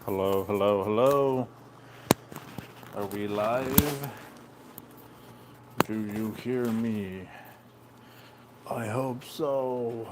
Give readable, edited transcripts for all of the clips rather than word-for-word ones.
Hello, hello, hello. Are we live? Do you hear me? I hope so.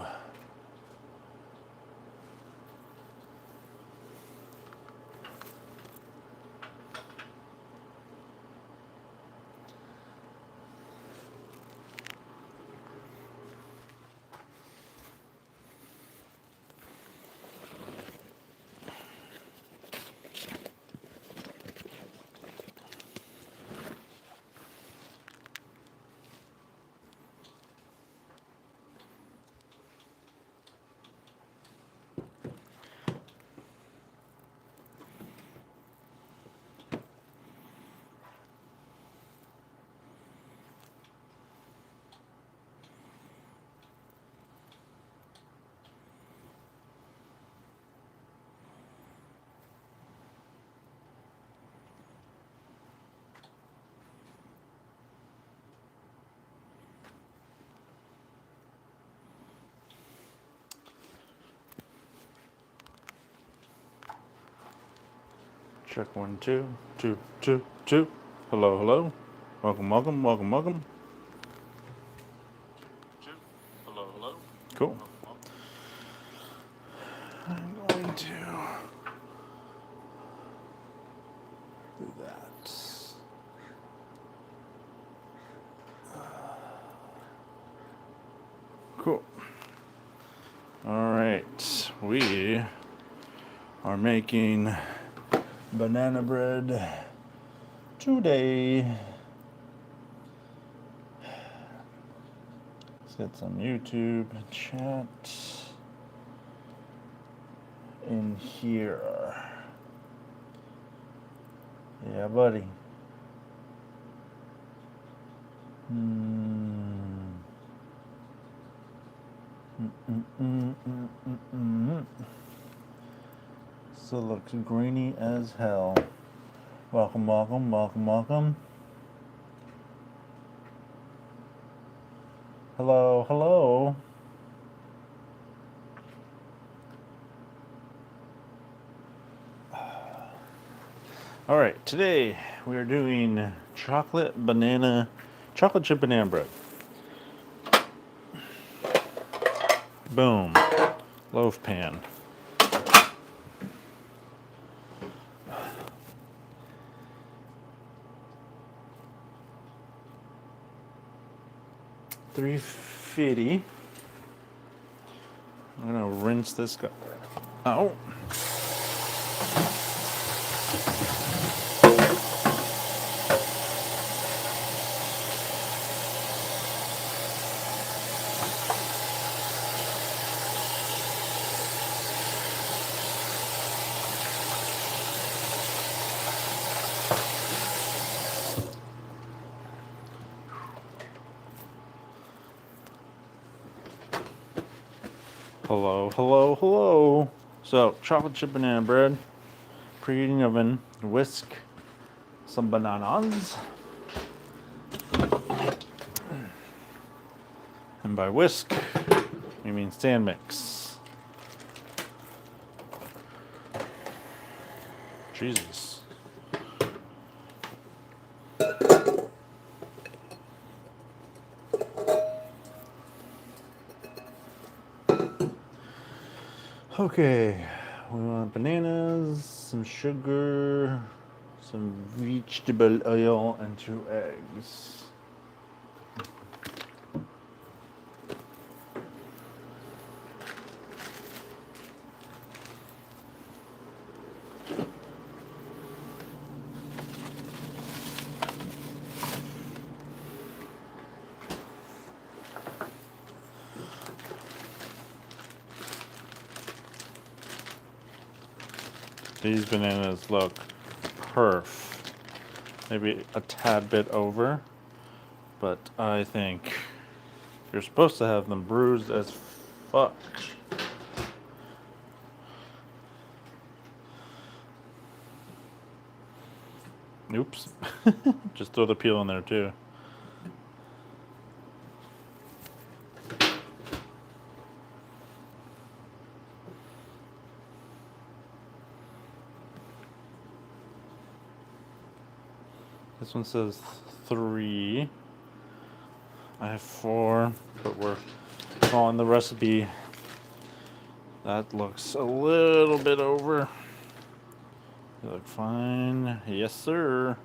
Check one, two, two, two, two. Hello, hello. Welcome, welcome, welcome, welcome. Hello, hello. Cool. I'm going to do that. Cool. All right. We are making banana bread today. Let's get some YouTube chat in here. Yeah, buddy. So looks greeny as hell. Welcome, welcome, welcome, welcome. Hello, hello. All right, today we are doing chocolate chip banana bread. Boom, loaf pan. $3.50. I'm gonna rinse this guy out. Hello, hello, hello. So, chocolate chip banana bread, preheating oven, whisk some bananas. And by whisk, we mean stand mix. Jesus. Okay, we want bananas, some sugar, some vegetable oil, and 2 eggs. These bananas look perf. Maybe a tad bit over, but I think you're supposed to have them bruised as fuck. Oops. Just throw the peel in there too. This one says 3. I have 4, but we're following the recipe. That looks a little bit over. You look fine. Yes, sir.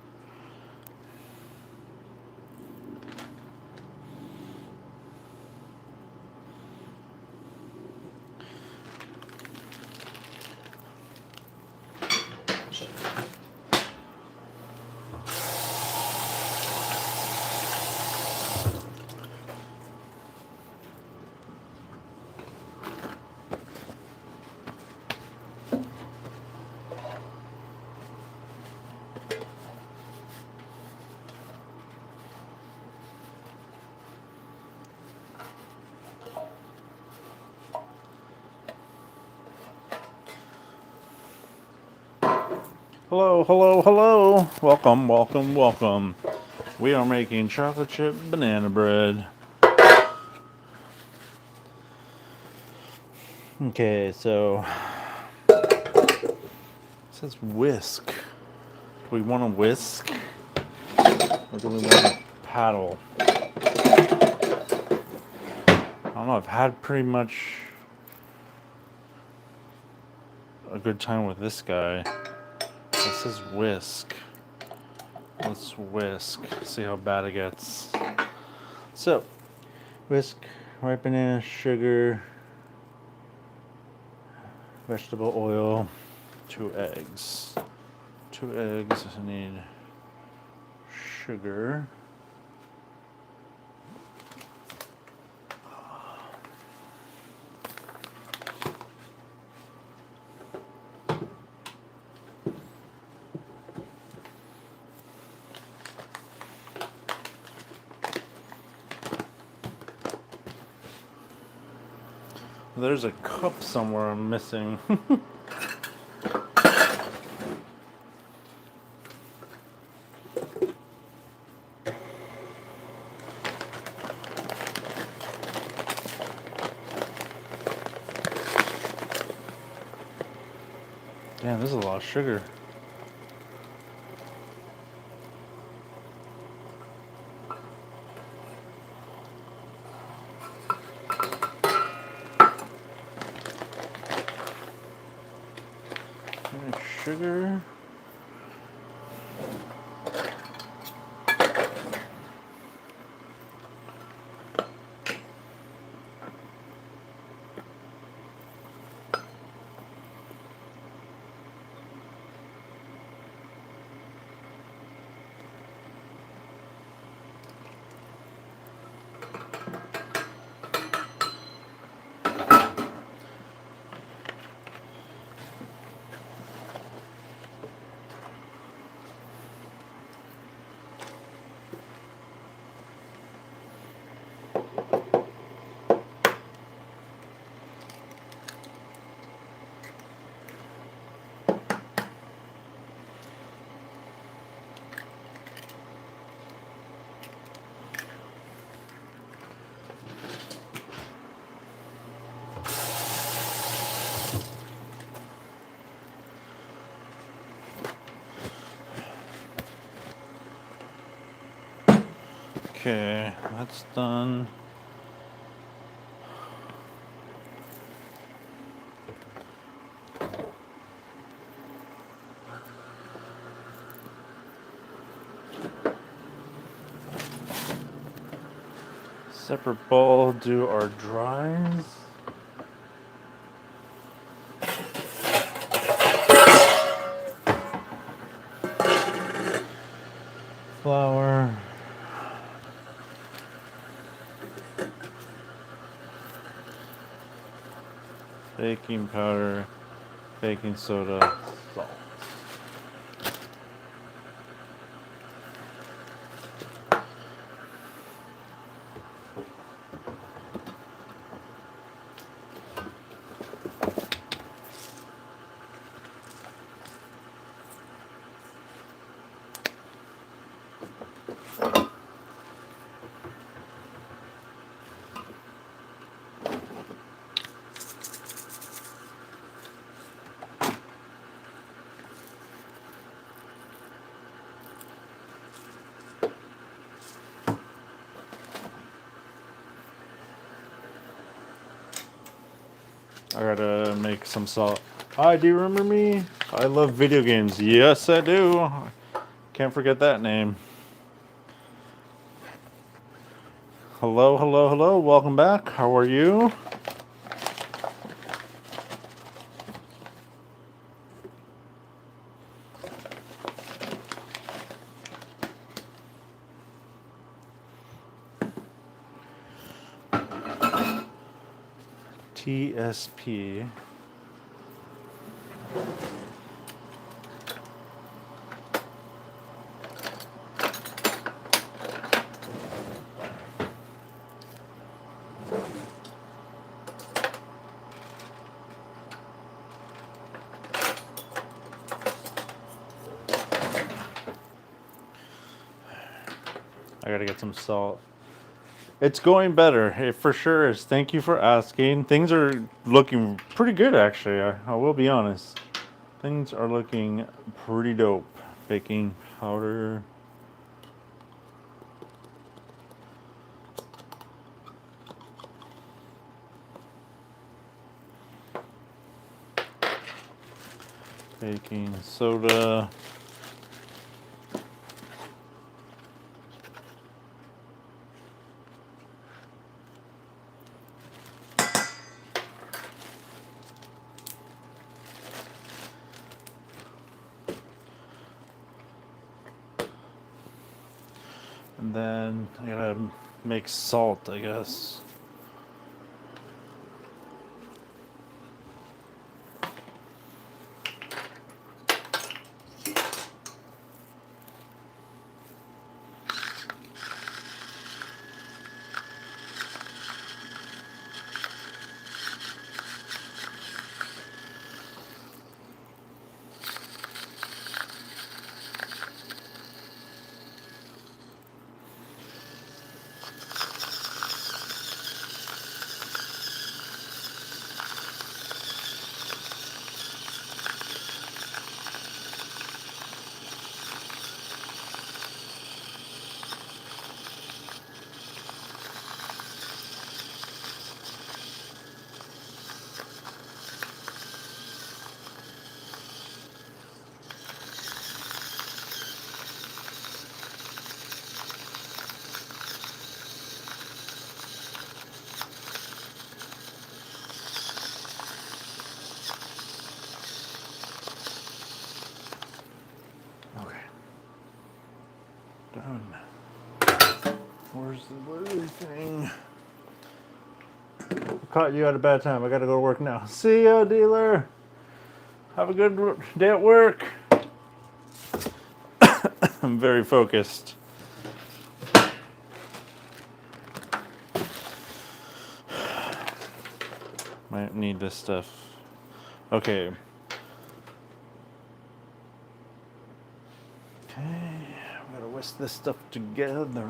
Hello, hello, hello. Welcome, welcome, welcome. We are making chocolate chip banana bread. Okay, so it says whisk. Do we want to whisk? Or do we want to paddle? I don't know, I've had pretty much a good time with this guy. It says whisk. Let's whisk. See how bad it gets. So, whisk, ripe banana, sugar, vegetable oil, 2 eggs. 2 eggs. I need sugar. There's a cup somewhere I'm missing. Damn, this is a lot of sugar. Sugar. Okay, that's done. Separate bowl, do our dries. Flour. Baking powder, baking soda, salt. I gotta make some salt. Hi, do you remember me? I love video games. Yes, I do. Can't forget that name. Hello, hello, hello. Welcome back. How are you? TSP. I gotta get some salt. It's going better. It for sure is. Thank you for asking. Things are looking pretty good, actually. I will be honest. Things are looking pretty dope. Baking powder. Baking soda. And then I gotta make salt, I guess. Okay. Done. Where's the thing? Caught you at a bad time. I gotta go to work now. See ya, dealer. Have a good day at work. I'm very focused. Might need this stuff. Okay. Okay. I'm gonna whisk this stuff together.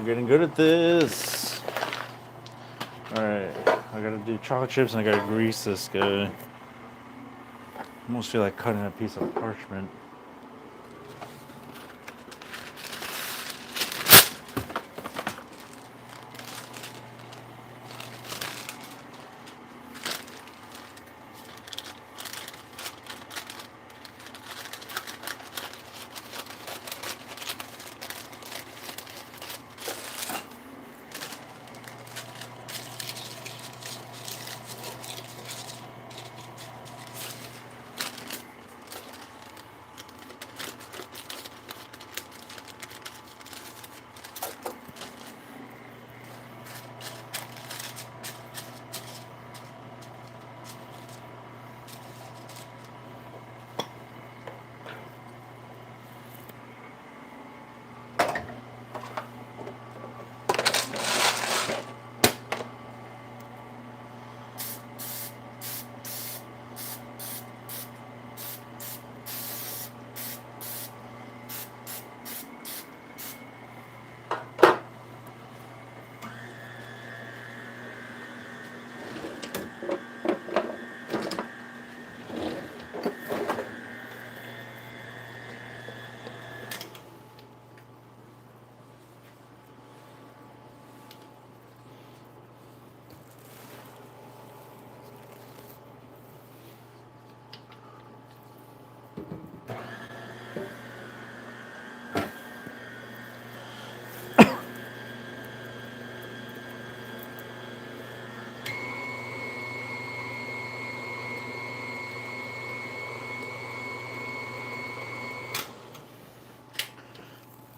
I'm getting good at this. Alright, I gotta do chocolate chips and I gotta grease this guy. I almost feel like cutting a piece of parchment.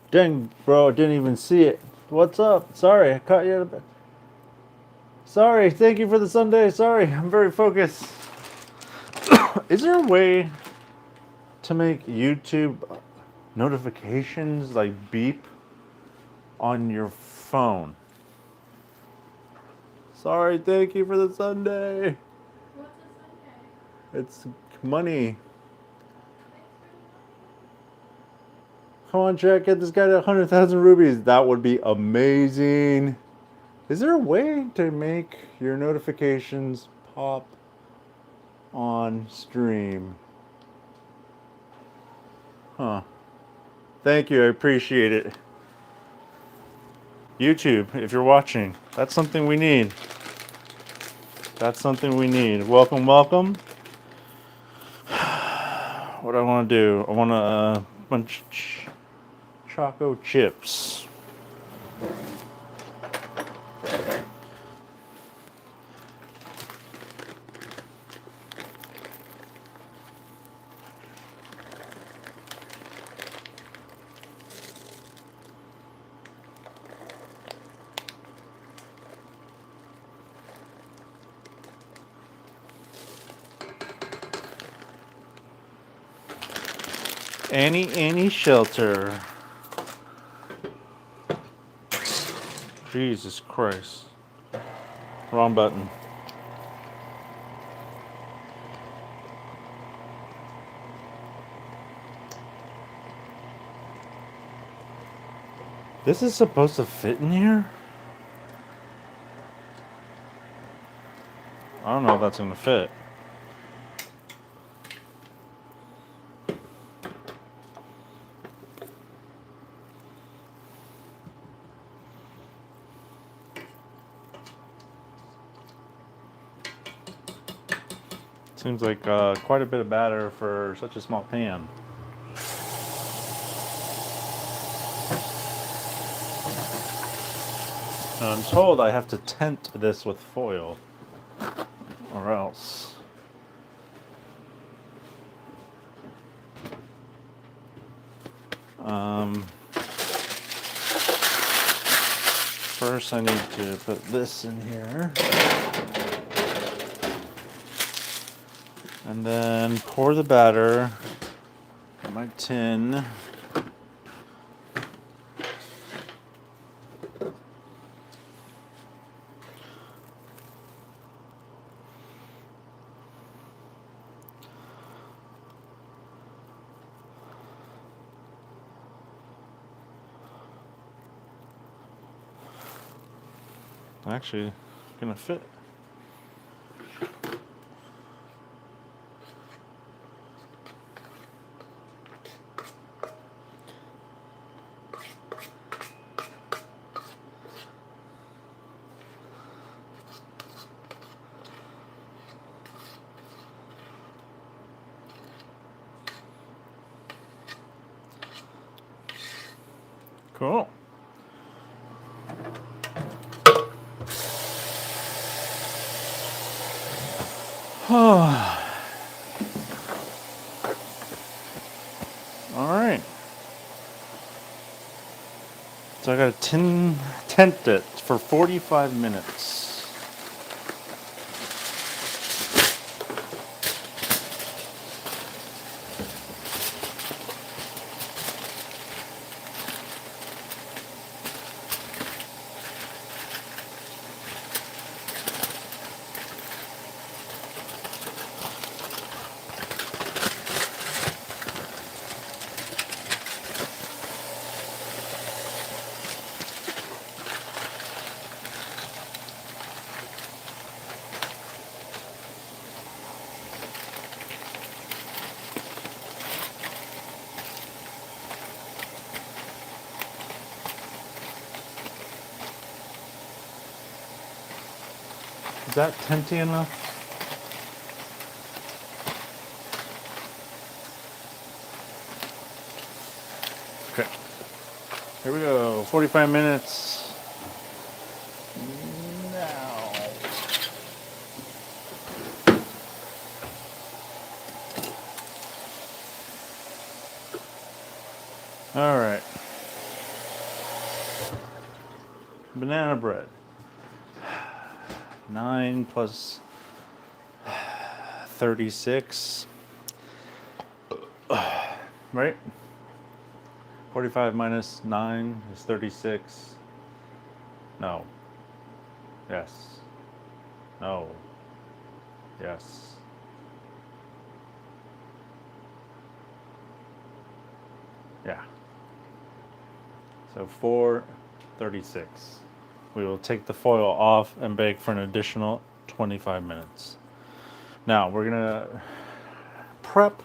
Dang, bro, I didn't even see it. What's up? Sorry, I caught you at a bit. Sorry, thank you for the Sunday. Sorry, I'm very focused. Is there a way to make YouTube notifications like beep on your phone? Sorry, thank you for the Sunday. What's a Sunday? It's money. Come on, Jack, get this guy to 100,000 rubies. That would be amazing. Is there a way to make your notifications pop on stream? Huh. Thank you, I appreciate it. YouTube, if you're watching, that's something we need. That's something we need. Welcome, welcome. What do I want to do? I want a bunch of choco chips. Annie Shelter. Jesus Christ. Wrong button. This is supposed to fit in here? I don't know if that's gonna fit. Seems like quite a bit of batter for such a small pan. Now I'm told I have to tent this with foil, or else. First I need to put this in here. And then pour the batter in my tin. actually gonna fit. Cool. All right. So I got to tent it for 45 minutes. Is that tenty enough? Okay. Here we go. 45 minutes. Now. All right. Banana bread. 9 plus 36. Right? 45 minus 9 is 36. No. Yes. No. Yes. Yeah. So 436. We will take the foil off and bake for an additional 25 minutes. Now we're gonna prep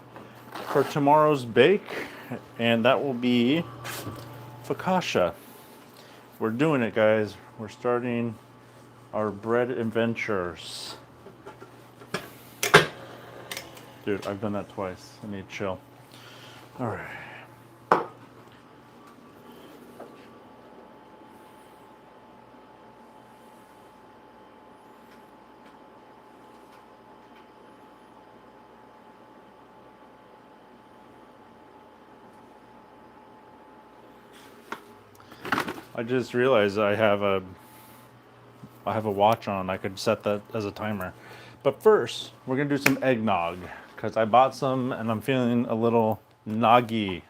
for tomorrow's bake, and that will be focaccia. We're doing it, guys. We're starting our bread adventures. Dude, I've done that twice. I need to chill. All right. I just realized I have a watch on. I could set that as a timer. But first, we're gonna do some eggnog because I bought some and I'm feeling a little noggy.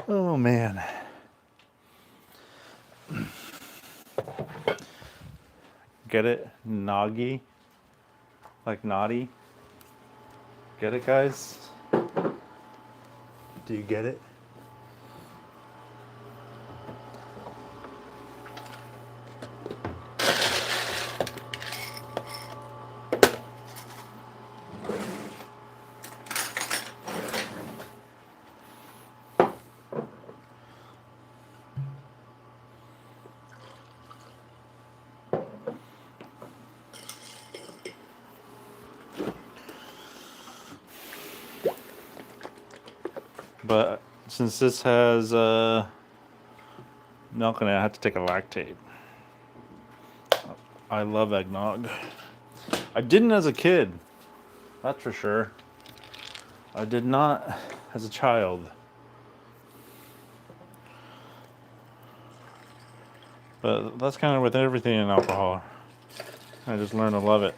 Oh man. Get it? Noggy? Like naughty? Get it, guys? Do you get it? But since this has milk in it, I have to take a lactate. I love eggnog. I didn't as a kid, that's for sure. I did not as a child. But that's kind of with everything in alcohol. I just learned to love it.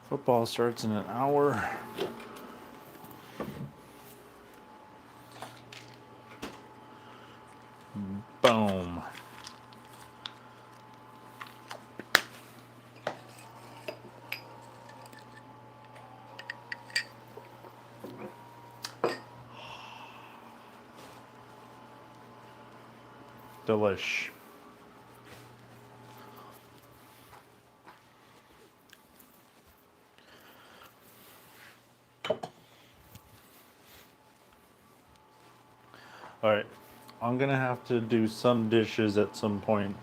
Football starts in an hour. Boom. Delish. Alright, I'm gonna have to do some dishes at some point.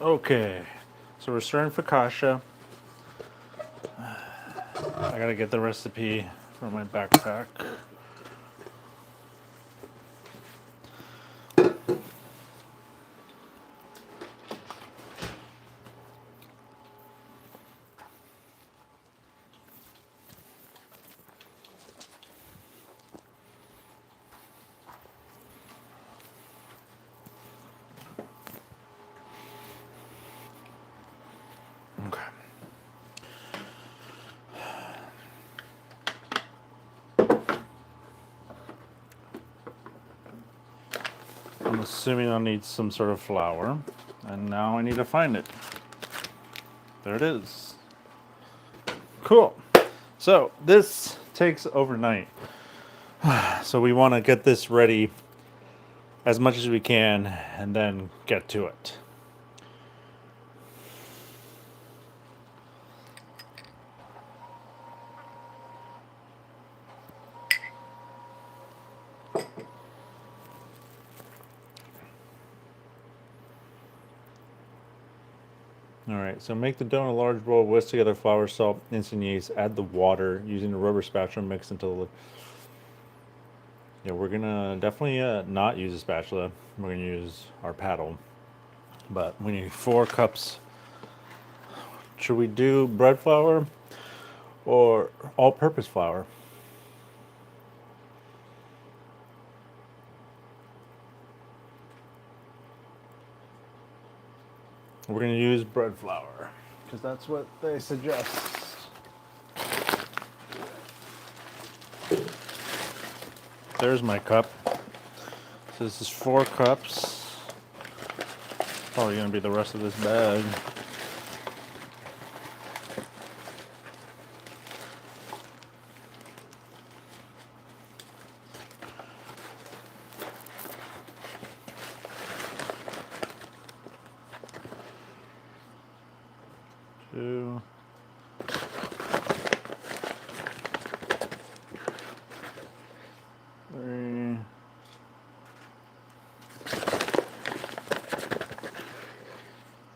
Okay, so we're starting focaccia. I gotta get the recipe for my backpack. Okay. I'm assuming I'll need some sort of flour, and now I need to find it. There it is. Cool. So this takes overnight. So we want to get this ready as much as we can and then get to it. Alright, so make the dough in a large bowl, whisk together flour, salt, instant yeast, add the water using a rubber spatula, mix until the... Yeah, we're gonna definitely not use a spatula. We're gonna use our paddle. But we need 4 cups. Should we do bread flour or all-purpose flour? We're gonna use bread flour because that's what they suggest. There's my cup. So this is 4 cups. Probably gonna be the rest of this bag. Two. 3.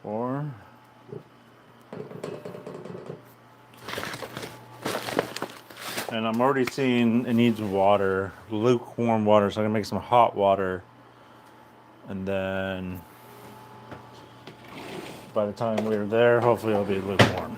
4. And I'm already seeing it needs water, lukewarm water, so I'm gonna make some hot water. And then by the time we're there, hopefully it'll be lukewarm.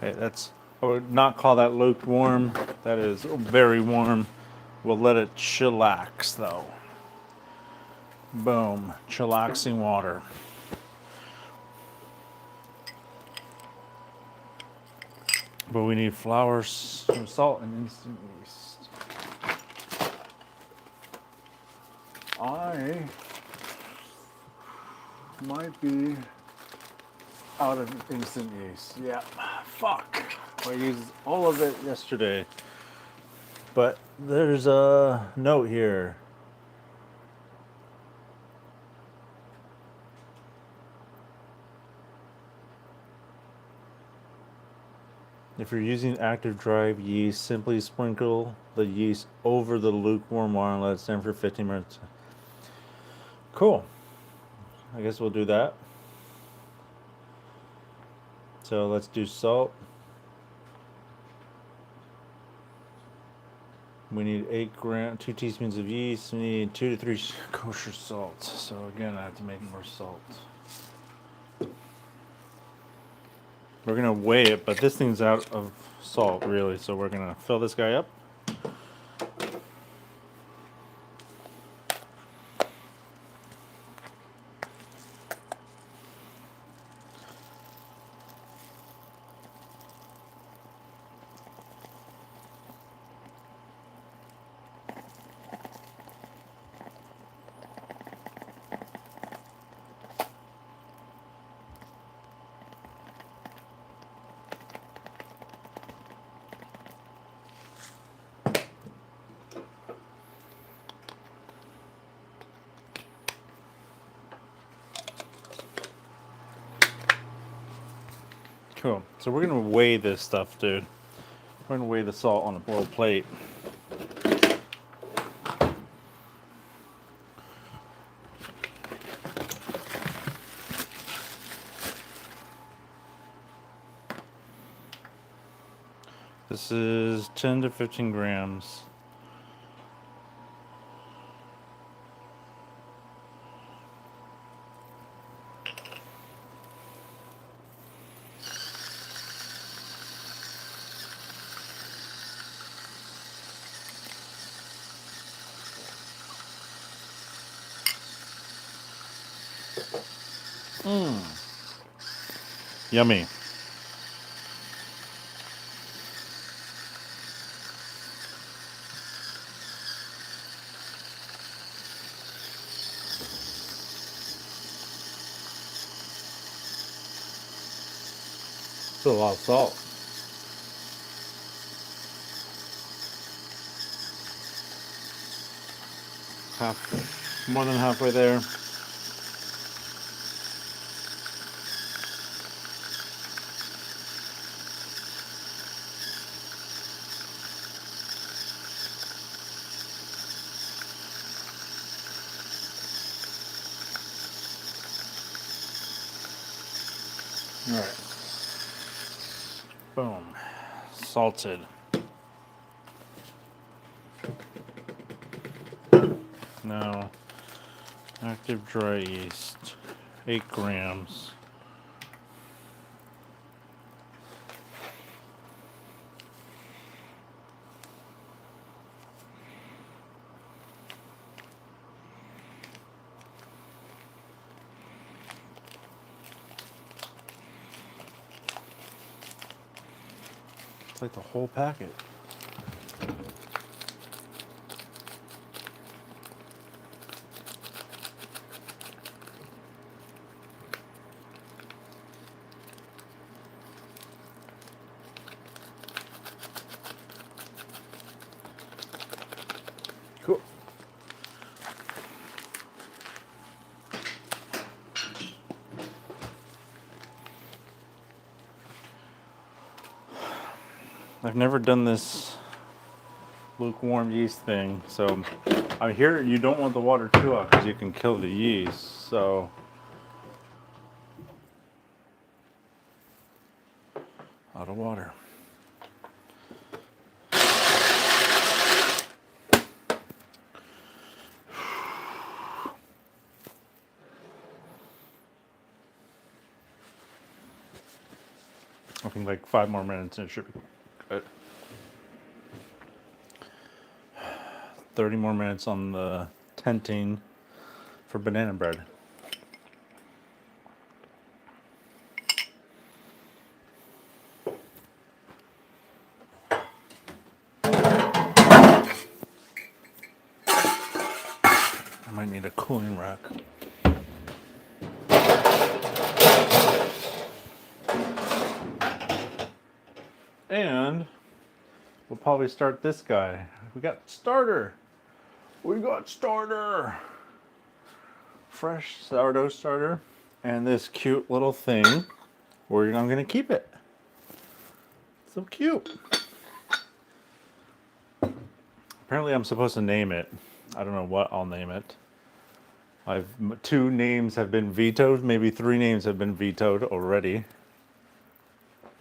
Okay, I would not call that lukewarm. That is very warm. We'll let it chillax though. Boom, chillaxing water. But we need flour, some salt, and instant yeast. I might be out of instant yeast. Yeah, fuck. I used all of it yesterday. But there's a note here. If you're using active drive yeast, simply sprinkle the yeast over the lukewarm water and let it stand for 15 minutes. Cool. I guess we'll do that. So let's do salt. We need 2 teaspoons of yeast. We need 2 to 3 kosher salt. So again, I have to make more salt. We're gonna weigh it, but this thing's out of salt really. So we're gonna fill this guy up. Cool. So we're gonna weigh this stuff, dude. We're gonna weigh the salt on a little plate. This is 10 to 15 grams. Yummy. It's a lot of salt. More than halfway there. All right. Boom. Salted. Now, active dry yeast, 8 grams. It's like the whole packet. Cool. I've never done this lukewarm yeast thing, so I hear you don't want the water too hot because you can kill the yeast. So out of water. think like 5 more minutes and it should be good. 30 more minutes on the tenting for banana bread. I might need a cooling rack. And we'll probably start this guy. We got starter. We got starter. Fresh sourdough starter. And this cute little thing where I'm going to keep it. So cute. Apparently I'm supposed to name it. I don't know what I'll name it. 2 names have been vetoed. Maybe 3 names have been vetoed already.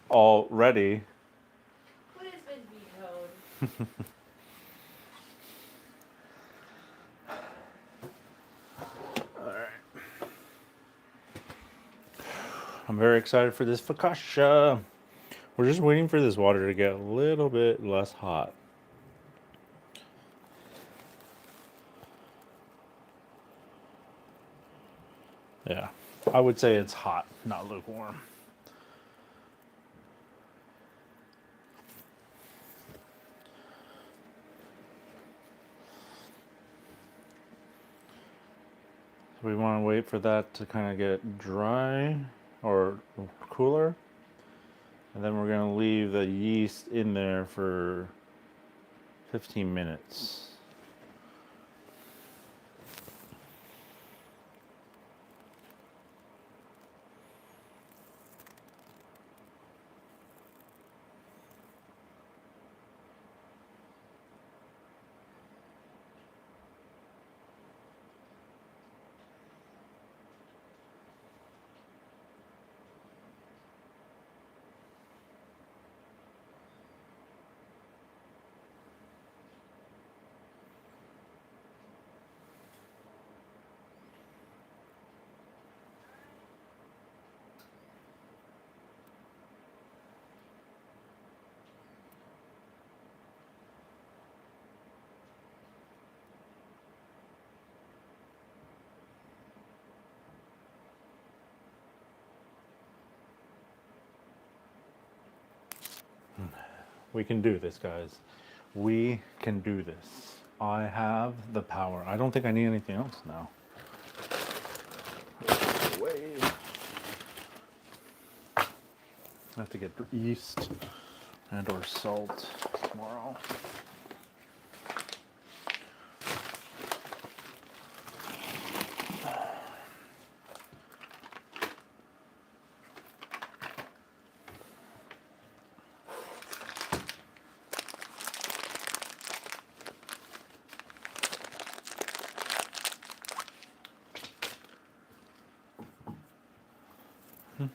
Already. What has been vetoed? I'm very excited for this focaccia. We're just waiting for this water to get a little bit less hot. Yeah, I would say it's hot, not lukewarm. So we want to wait for that to kind of get dry or cooler. And then we're going to leave the yeast in there for 15 minutes. We can do this, guys. We can do this. I have the power. I don't think I need anything else now. Away. I have to get yeast and or salt tomorrow.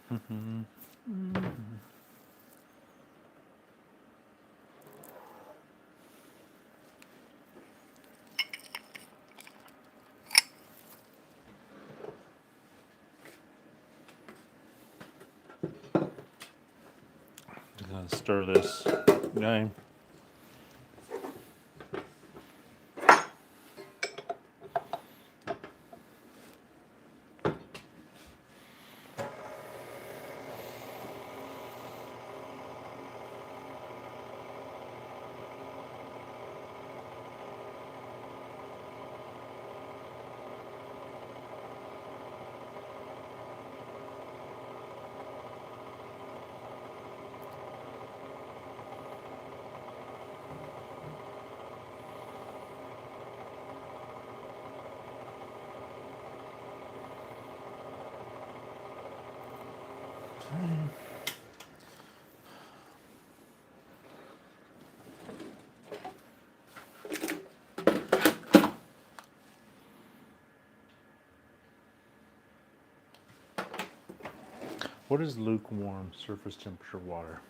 I'm gonna stir this guy. What is lukewarm surface temperature water?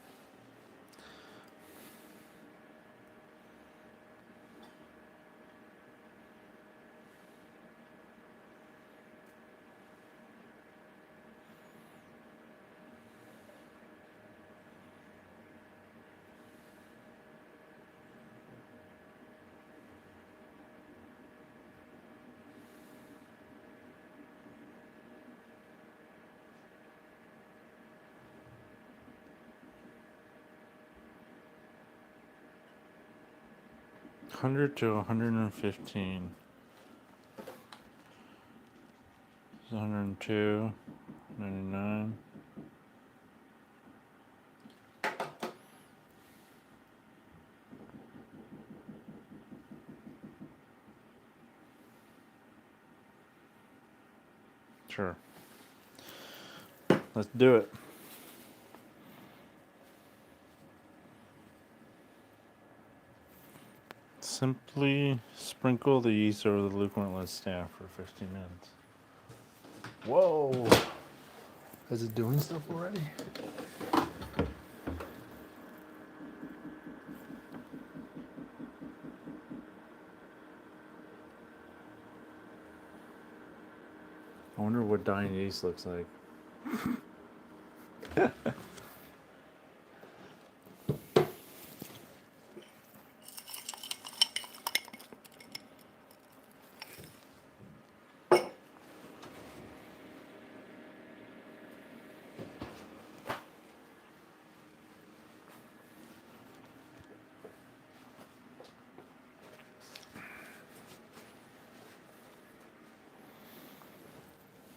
100 to 115. 102, 99. Sure. Let's do it. Simply sprinkle the yeast over the lukewarm, let stand for 15 minutes. Whoa! Is it doing stuff already? I wonder what dying yeast looks like.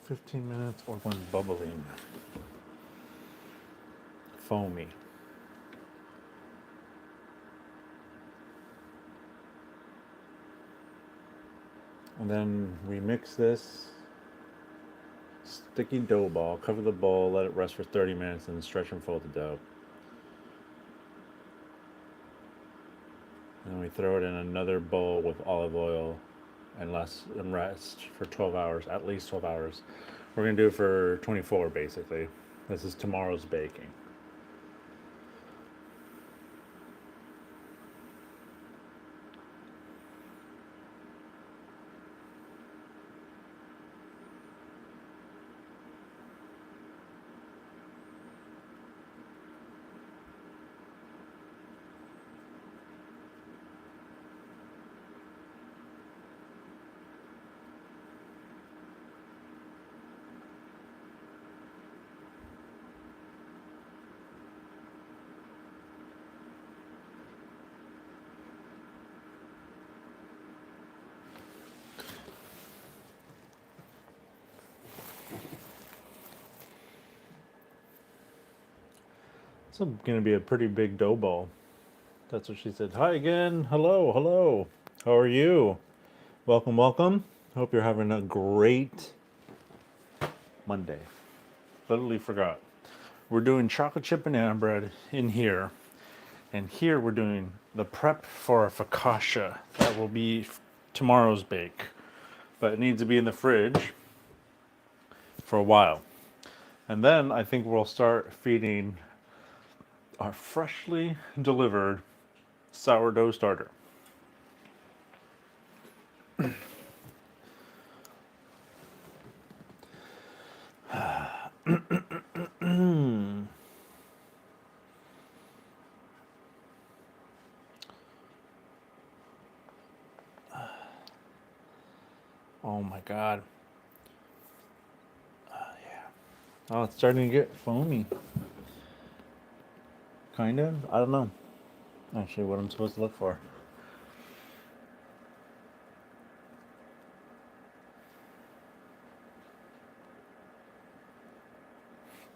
15 minutes or when bubbling. Foamy. And then we mix this sticky dough ball, cover the bowl, let it rest for 30 minutes, and then stretch and fold the dough. And then we throw it in another bowl with olive oil and rest for 12 hours, at least 12 hours. We're gonna do it for 24 basically. This is tomorrow's baking. It's gonna be a pretty big dough ball. That's what she said. Hi again. Hello, hello. How are you? Welcome, welcome. Hope you're having a great Monday. Literally forgot. We're doing chocolate chip banana bread in here. And here we're doing the prep for a focaccia. That will be tomorrow's bake. But it needs to be in the fridge for a while. And then I think we'll start feeding our freshly delivered sourdough starter. Oh my god. Yeah. Oh, it's starting to get foamy. Kind of? I don't know. Actually, what I'm supposed to look for.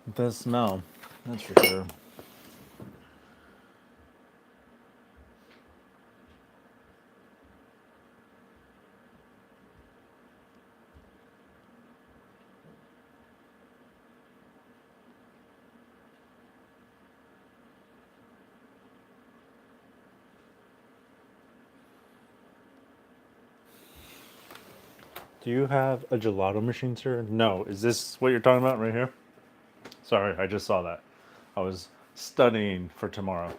It does smell. That's for sure. Do you have a gelato machine, sir? No. Is this what you're talking about right here? Sorry, I just saw that. I was studying for tomorrow.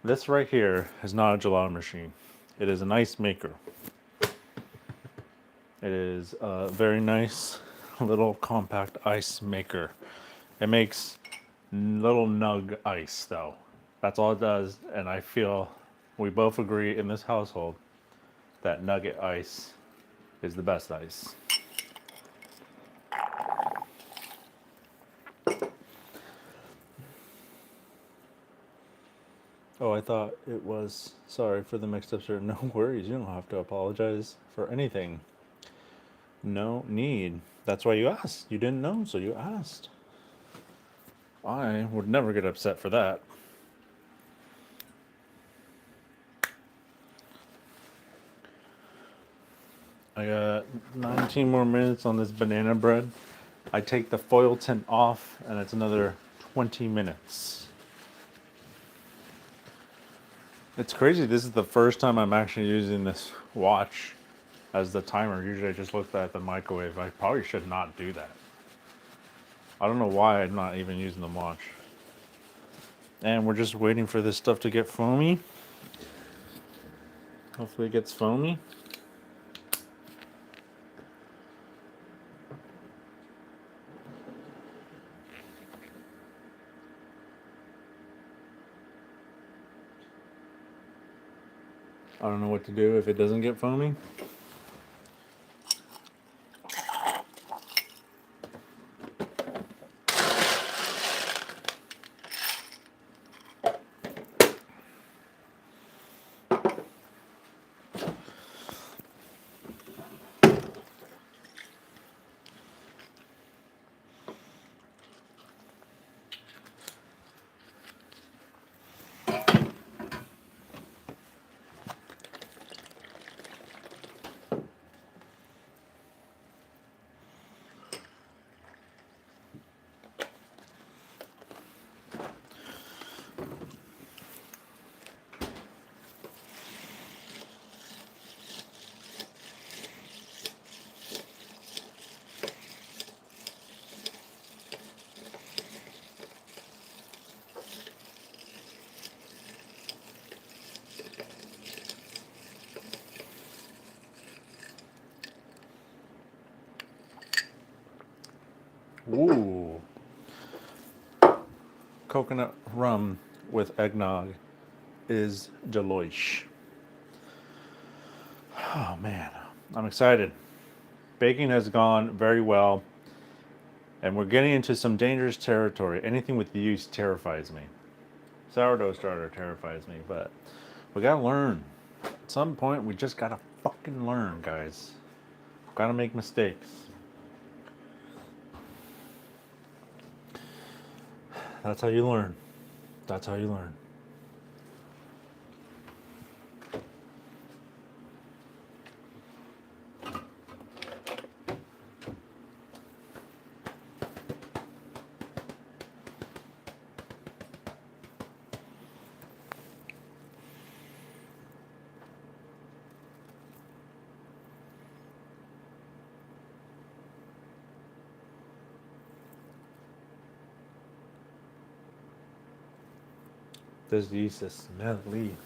This right here is not a gelato machine. It is an ice maker. It is a very nice little compact ice maker. It makes little nug ice though. That's all it does, and I feel we both agree in this household that nugget ice is the best ice. Oh, I thought it was. Sorry for the mixed up, sir. No worries. You don't have to apologize for anything. No need. That's why you asked. You didn't know, so you asked. I would never get upset for that. I got 19 more minutes on this banana bread. I take the foil tint off, and it's another 20 minutes. It's crazy. This is the first time I'm actually using this watch as the timer. Usually I just look at the microwave. I probably should not do that. I don't know why I'm not even using the watch. And we're just waiting for this stuff to get foamy. Hopefully it gets foamy. I don't know what to do if it doesn't get foamy. Ooh. Coconut rum with eggnog is deloish. Oh man, I'm excited. Baking has gone very well, and we're getting into some dangerous territory. Anything with yeast terrifies me. Sourdough starter terrifies me, but we gotta learn. At some point, we just gotta fucking learn, guys. Gotta make mistakes. That's how you learn. That's how you learn. This yeast is smelly.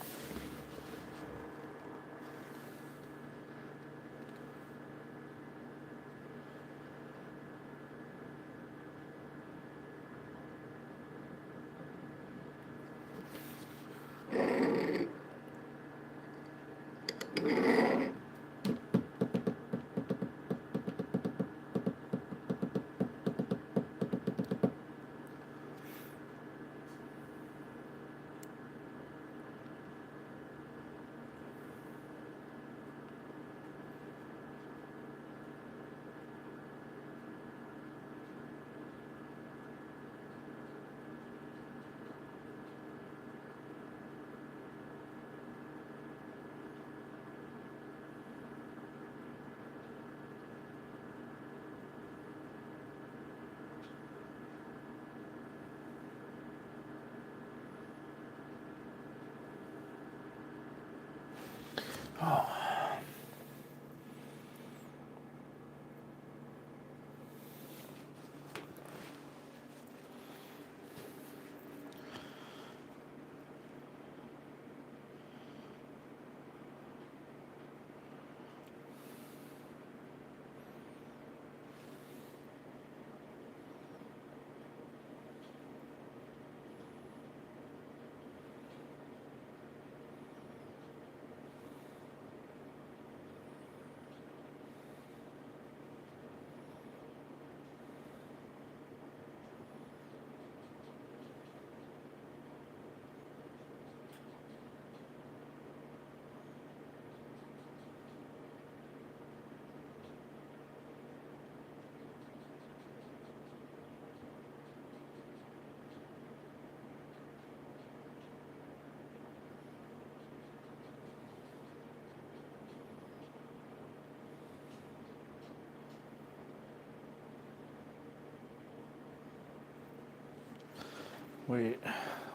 Wait,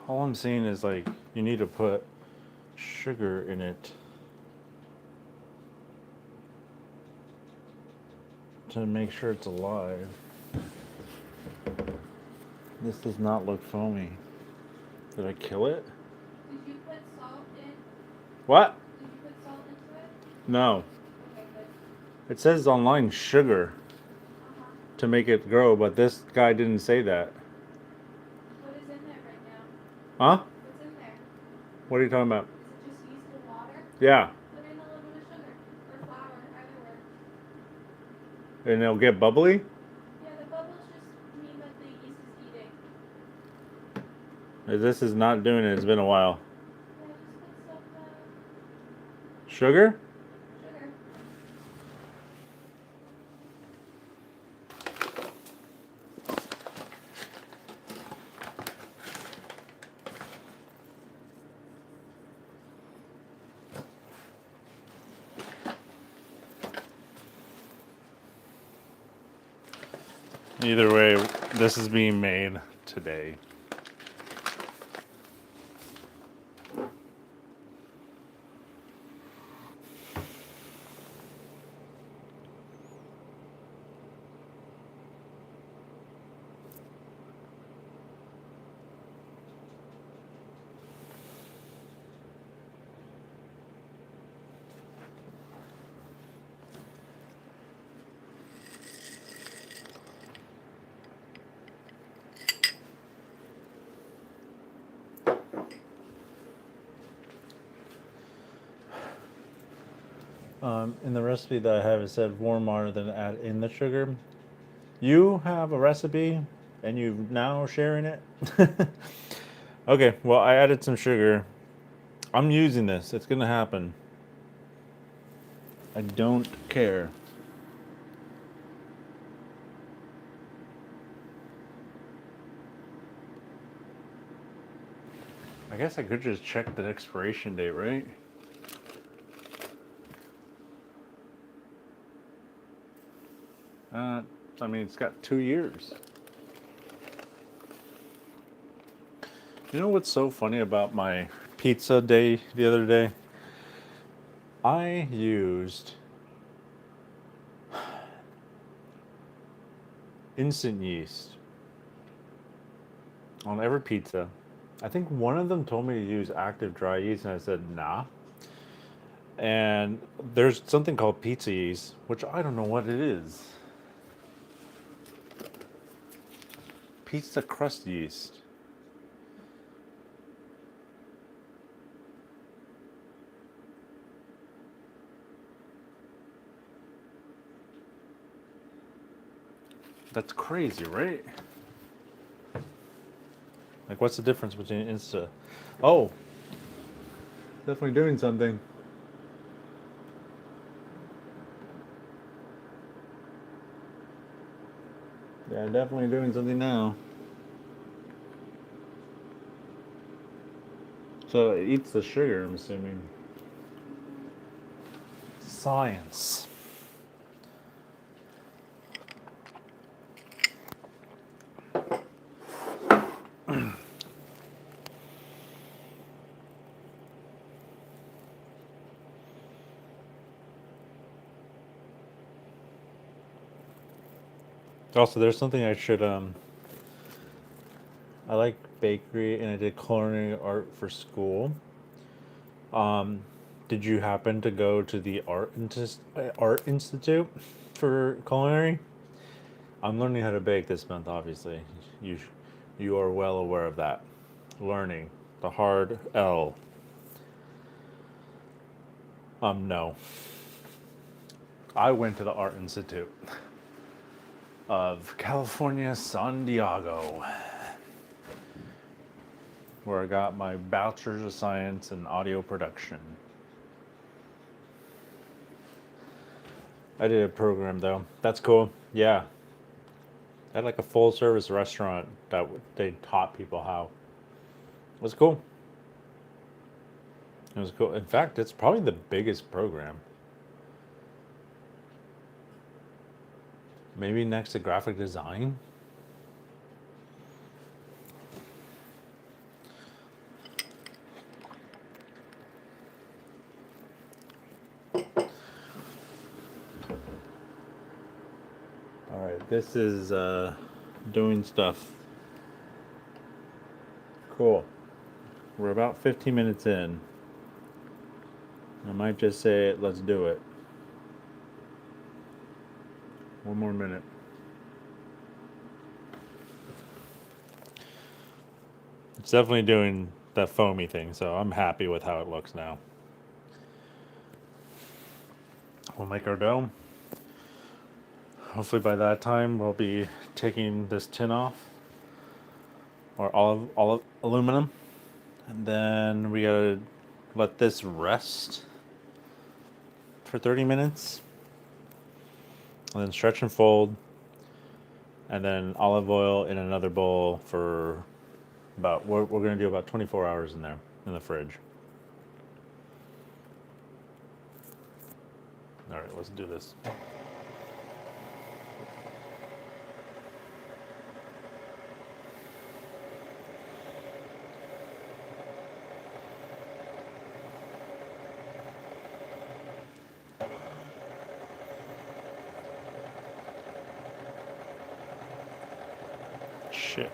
all I'm seeing is like you need to put sugar in it to make sure it's alive. This does not look foamy. Did I kill it? Did you put salt in? What? Did you put salt into it? No. Okay, good. It says online sugar Uh-huh. to make it grow, but this guy didn't say that. What is in there right now? Huh? What's in there? What are you talking about? Is it just yeast and water? Yeah. Put in a little bit of sugar or flour, either works. And it'll get bubbly? Yeah, the bubbles just mean that the yeast is eating. This is not doing it. It's been a while. Yeah, just put some Sugar? sugar. Either way, this is being made today. In the recipe that I have, it said warm water, then add in the sugar. You have a recipe, and you're now sharing it? Okay, well, I added some sugar. I'm using this. It's going to happen. I don't care. I guess I could just check the expiration date, right? I mean, it's got 2 years. You know what's so funny about my pizza day the other day? I used instant yeast on every pizza. I think one of them told me to use active dry yeast, and I said, nah. And there's something called pizza yeast, which I don't know what it is. Pizza crust yeast. That's crazy, right? Like, what's the difference between Insta? Oh, definitely doing something. Yeah, definitely doing something now. So it eats the sugar, I'm assuming. Science. Also, there's something I should I like bakery and I did culinary art for school. Um, did you happen to go to the art institute for culinary? I'm learning how to bake this month. Obviously, you you are well aware of that. Learning the hard L. No. I went to the Art Institute of California, San Diego, where I got my Bachelor's of Science in Audio Production. I did a program though. That's cool. Yeah. I had like a full service restaurant that they taught people how. It was cool. It was cool. In fact, it's probably the biggest program. Maybe next to graphic design. Alright, this is doing stuff. Cool. We're about 15 minutes in. I might just say, let's do it. One more minute. It's definitely doing that foamy thing, so I'm happy with how it looks now. We'll make our dough. Hopefully by that time we'll be taking this tin off, or all aluminum, and then we gotta let this rest for 30 minutes, and then stretch and fold, and then olive oil in another bowl for about, we're gonna do about 24 hours in there in the fridge. All right, let's do this. Shit.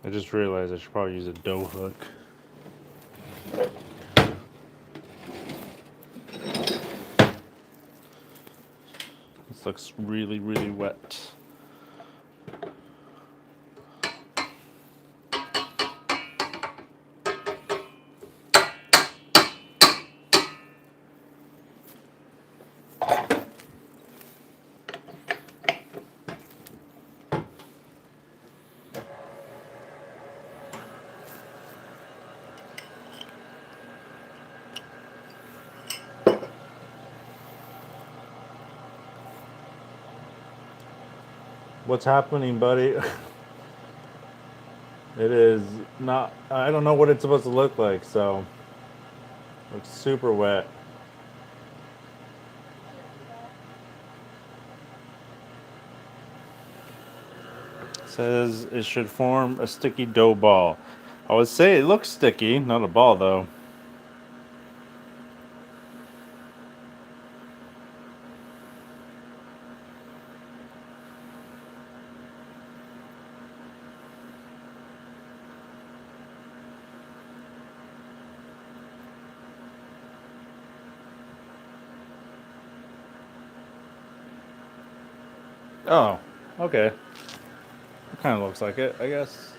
I just realized I should probably use a dough hook. This looks really, really wet. What's happening, buddy? It is not, I don't know what it's supposed to look like, so it looks super wet. It says it should form a sticky dough ball. I would say it looks sticky, not a ball though. Oh, okay. It kind of looks like it, I guess.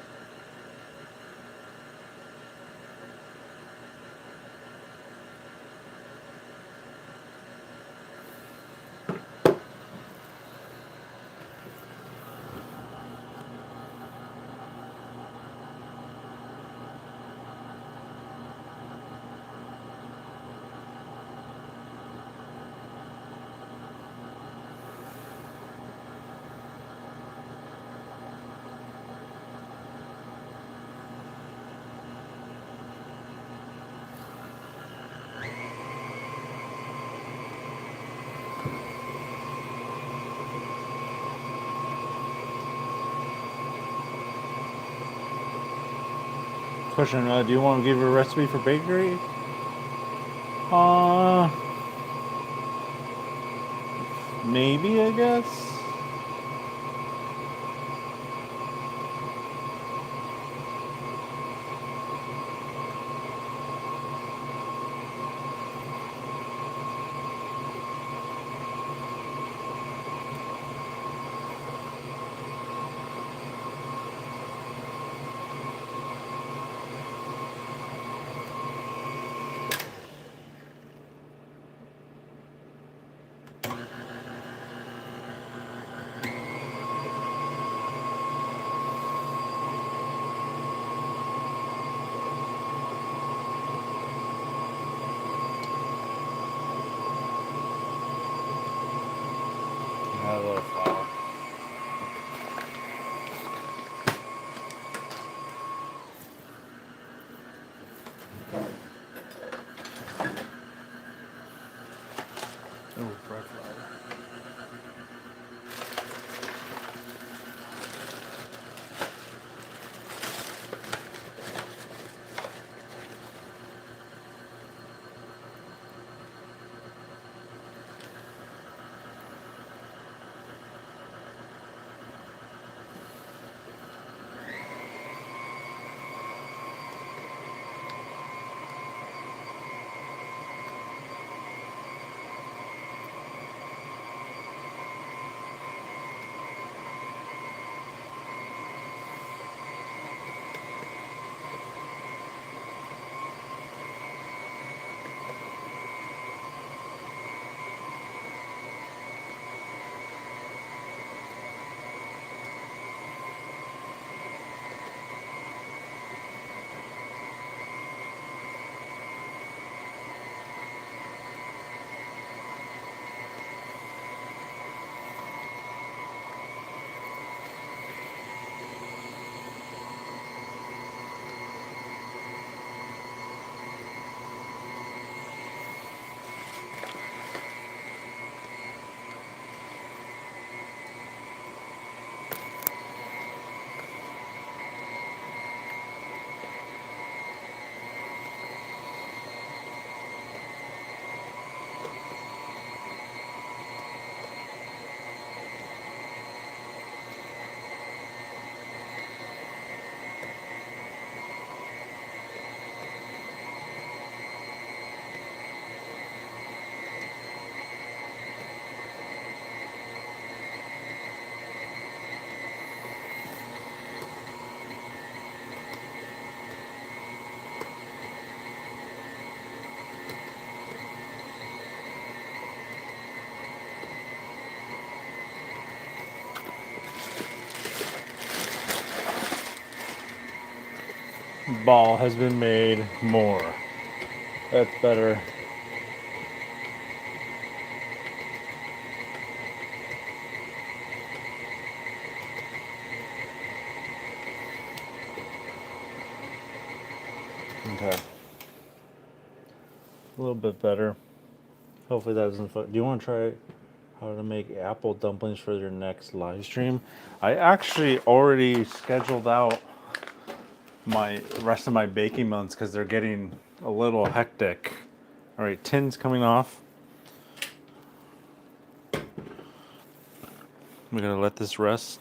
Question, do you want to give a recipe for bakery? Uh, maybe, I guess. Add a little flour. Oh, bread flour. Ball has been made more. That's better. Okay. A little bit better. Hopefully that doesn't fuck. Do you want to try how to make apple dumplings for your next live stream? I actually already scheduled out my rest of my baking months because they're getting a little hectic. All right, tin's coming off. We're gonna let this rest.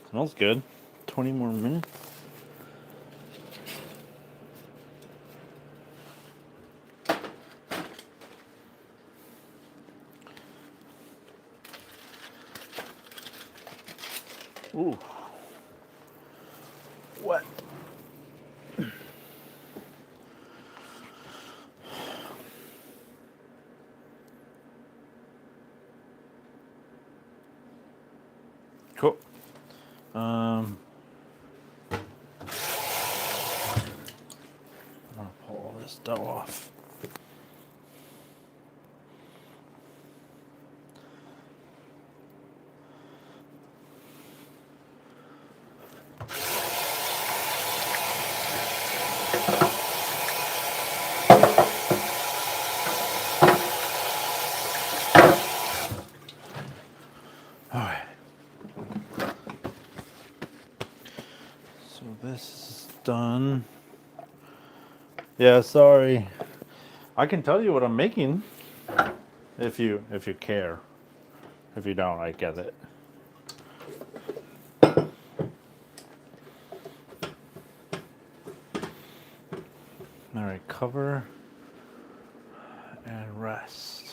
Smells good. 20 more minutes. Ooh. What? Cool. I'm gonna pull all this dough off. All right. So this is done. Yeah, sorry. I can tell you what I'm making if you care. If you don't, I get it. All right, cover and rest.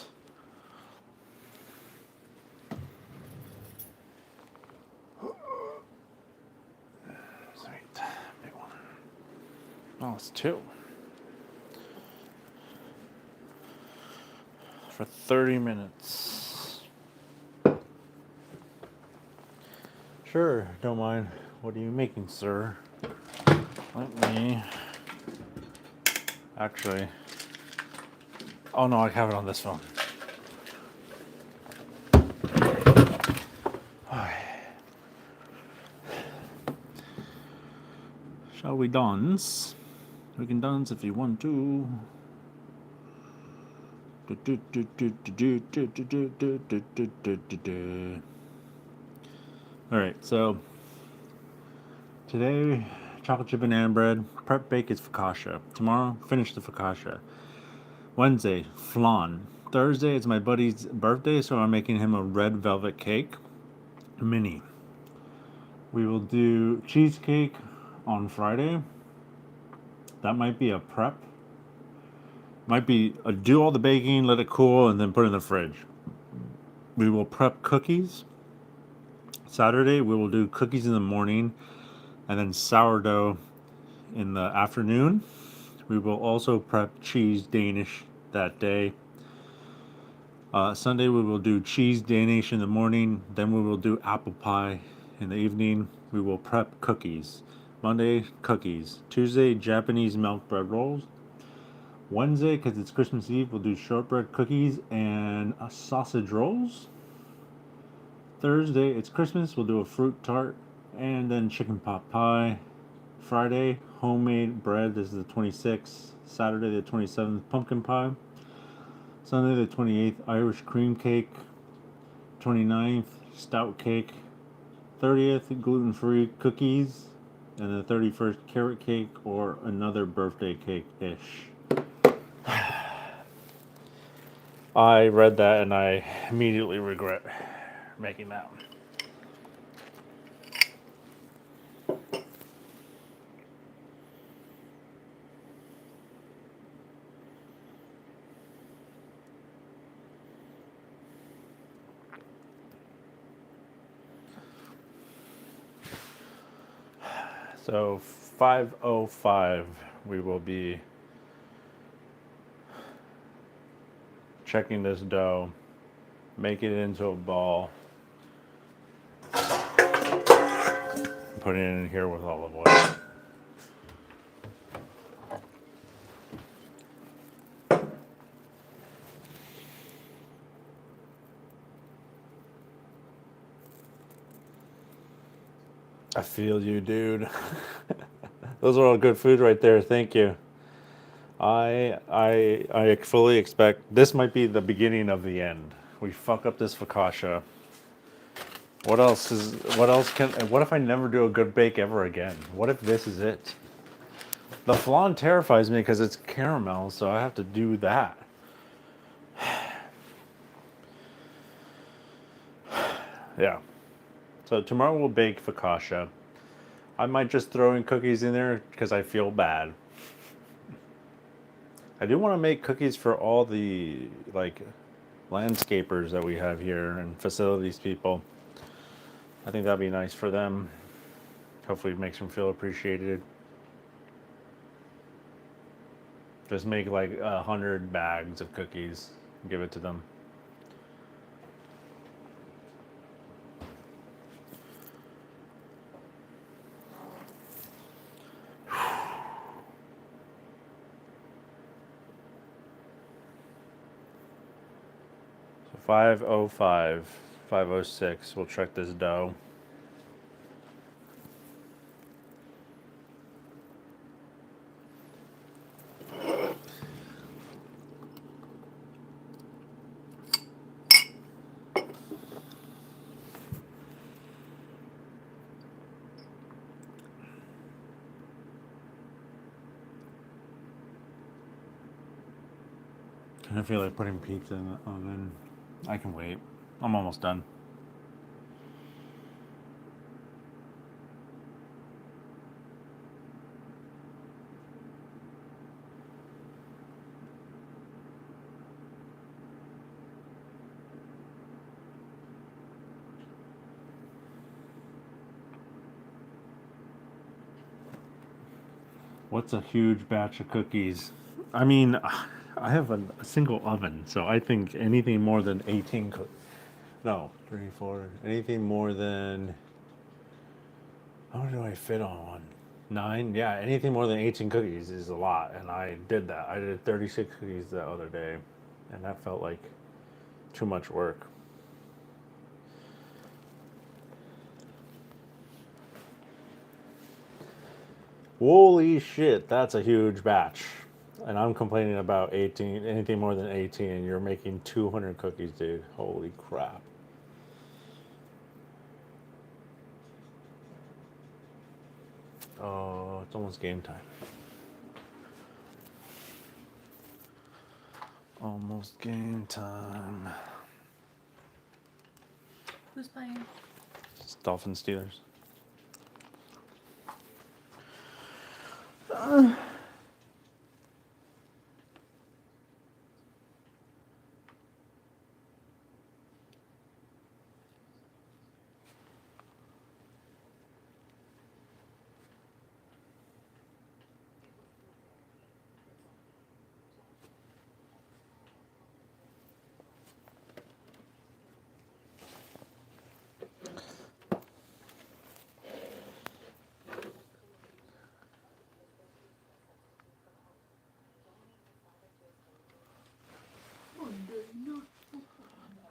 Sweet, big one. Oh, it's two. For 30 minutes. Sure, don't mind. What are you making, sir? Let me. Actually. Oh no, I have it on this phone. Shall we dance? We can dance if you want to. Alright, so today, chocolate chip banana bread. Prep bake is focaccia. Tomorrow, finish the focaccia. Wednesday, flan. Thursday, it's my buddy's birthday, so I'm making him a red velvet cake. Mini. We will do cheesecake on Friday. That might be a prep. Might be a do all the baking, let it cool, and then put it in the fridge. We will prep cookies. Saturday, we will do cookies in the morning and then sourdough in the afternoon. We will also prep cheese Danish that day. Sunday, we will do cheese Danish in the morning. Then we will do apple pie in the evening. We will prep cookies. Monday, cookies. Tuesday, Japanese milk bread rolls. Wednesday, because it's Christmas Eve, we'll do shortbread cookies and sausage rolls. Thursday, it's Christmas, we'll do a fruit tart and then chicken pot pie. Friday, homemade bread. This is the 26th. Saturday, the 27th, pumpkin pie. Sunday, the 28th, Irish cream cake. 29th, stout cake. 30th, gluten-free cookies. And the 31st, carrot cake or another birthday cake-ish. I read that and I immediately regret making that. So 5:05 we will be checking this dough, making it into a ball, putting it in here with olive oil. I feel you, dude. Those are all good food right there. Thank you. I fully expect this might be the beginning of the end. We fuck up this focaccia. What else can, what if I never do a good bake ever again? What if this is it? The flan terrifies me because it's caramel, so I have to do that. Yeah. So tomorrow we'll bake focaccia. I might just throw in cookies in there because I feel bad. I do want to make cookies for all the like landscapers that we have here and facilities people. I think that'd be nice for them. Hopefully it makes them feel appreciated. Just make like 100 bags of cookies and give it to them. So 5:05, 5:06, we'll check this dough. I feel like putting pizza in the oven. I can wait. I'm almost done. What's a huge batch of cookies? I mean, I have a single oven, so I think anything more than 18 no, 3, 4, anything more than, how do I fit on one? 9? Yeah, anything more than 18 cookies is a lot, and I did that. I did 36 cookies the other day, and that felt like too much work. Holy shit, that's a huge batch. And I'm complaining about 18, anything more than 18, and you're making 200 cookies, dude. Holy crap. Oh, it's almost game time. Almost game time. Who's playing? It's Dolphins Steelers.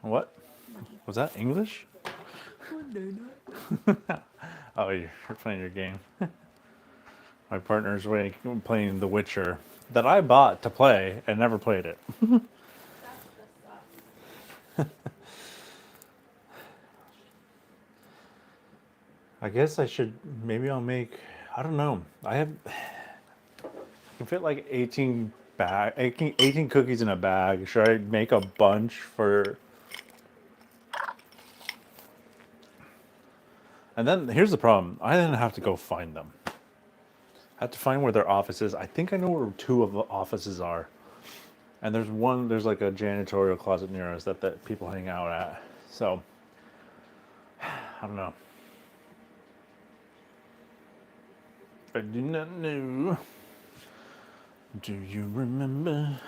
What? Was that English? Oh, you're playing your game. My partner's playing The Witcher that I bought to play and never played it. That's the stuff. I guess I should, maybe I'll make, I don't know. I can fit like 18 cookies in a bag. Should I make a bunch for? And then here's the problem. I then have to go find them. I have to find where their office is. I think I know where 2 of the offices are. And there's like a janitorial closet near us that people hang out at. So, I don't know. I do not know. Do you remember?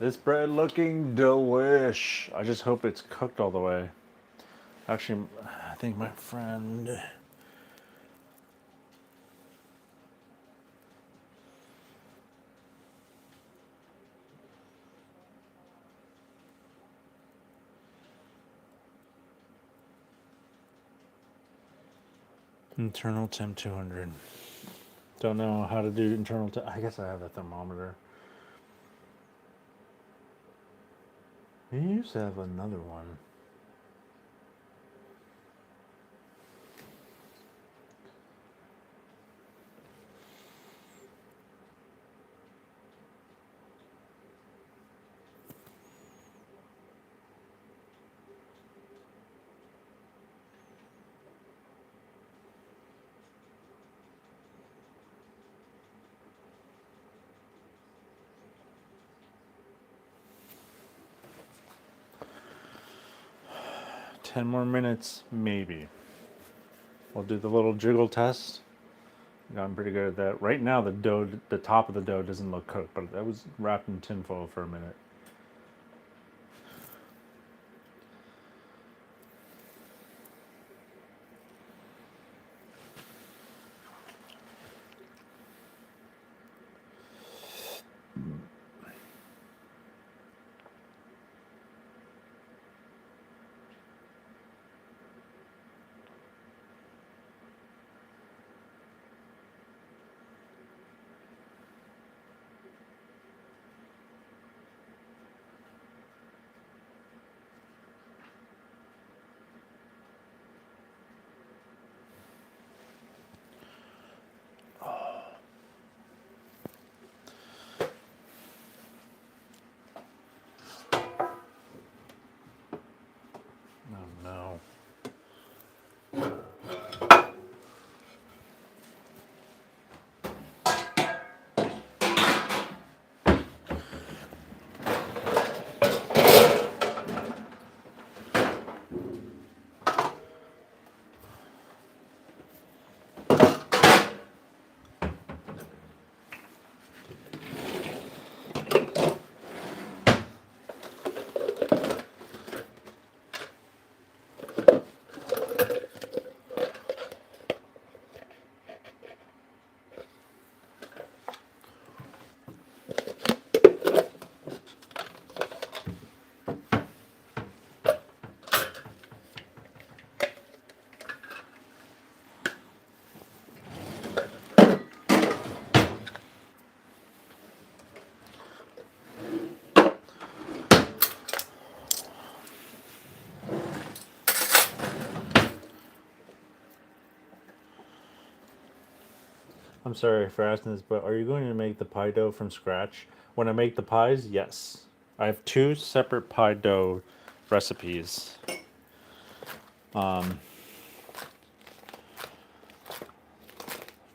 This bread looking delish. I just hope it's cooked all the way. Actually, I think my friend... Internal temp 200. Don't know how to do internal temp. I guess I have a thermometer. You used to have another one. Ten more minutes, maybe. We'll do the little jiggle test. Gotten pretty good at that. Right now, the top of the dough doesn't look cooked, but that was wrapped in tinfoil for a minute. I'm sorry for asking this, but are you going to make the pie dough from scratch? When I make the pies, yes. I have two separate pie dough recipes.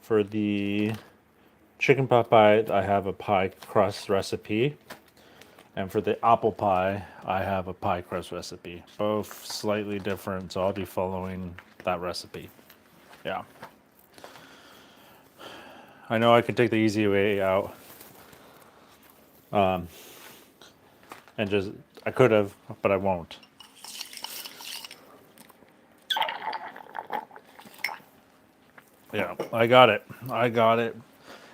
For the chicken pot pie, I have a pie crust recipe. And for the apple pie, I have a pie crust recipe. Both slightly different, so I'll be following that recipe. Yeah. I know I could take the easy way out. And just, I could have, but I won't. Yeah, I got it. I got it.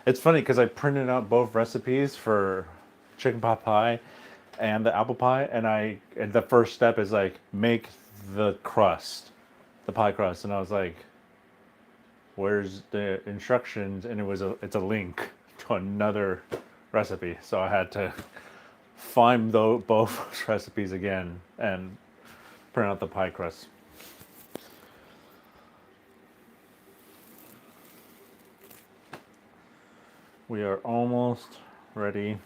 It's funny because I printed out both recipes for chicken pot pie and the apple pie, and the first step is like make the crust, the pie crust, and I was like, "Where's the instructions?" And it's a link to another recipe, so I had to find both recipes again and print out the pie crust. We are almost ready.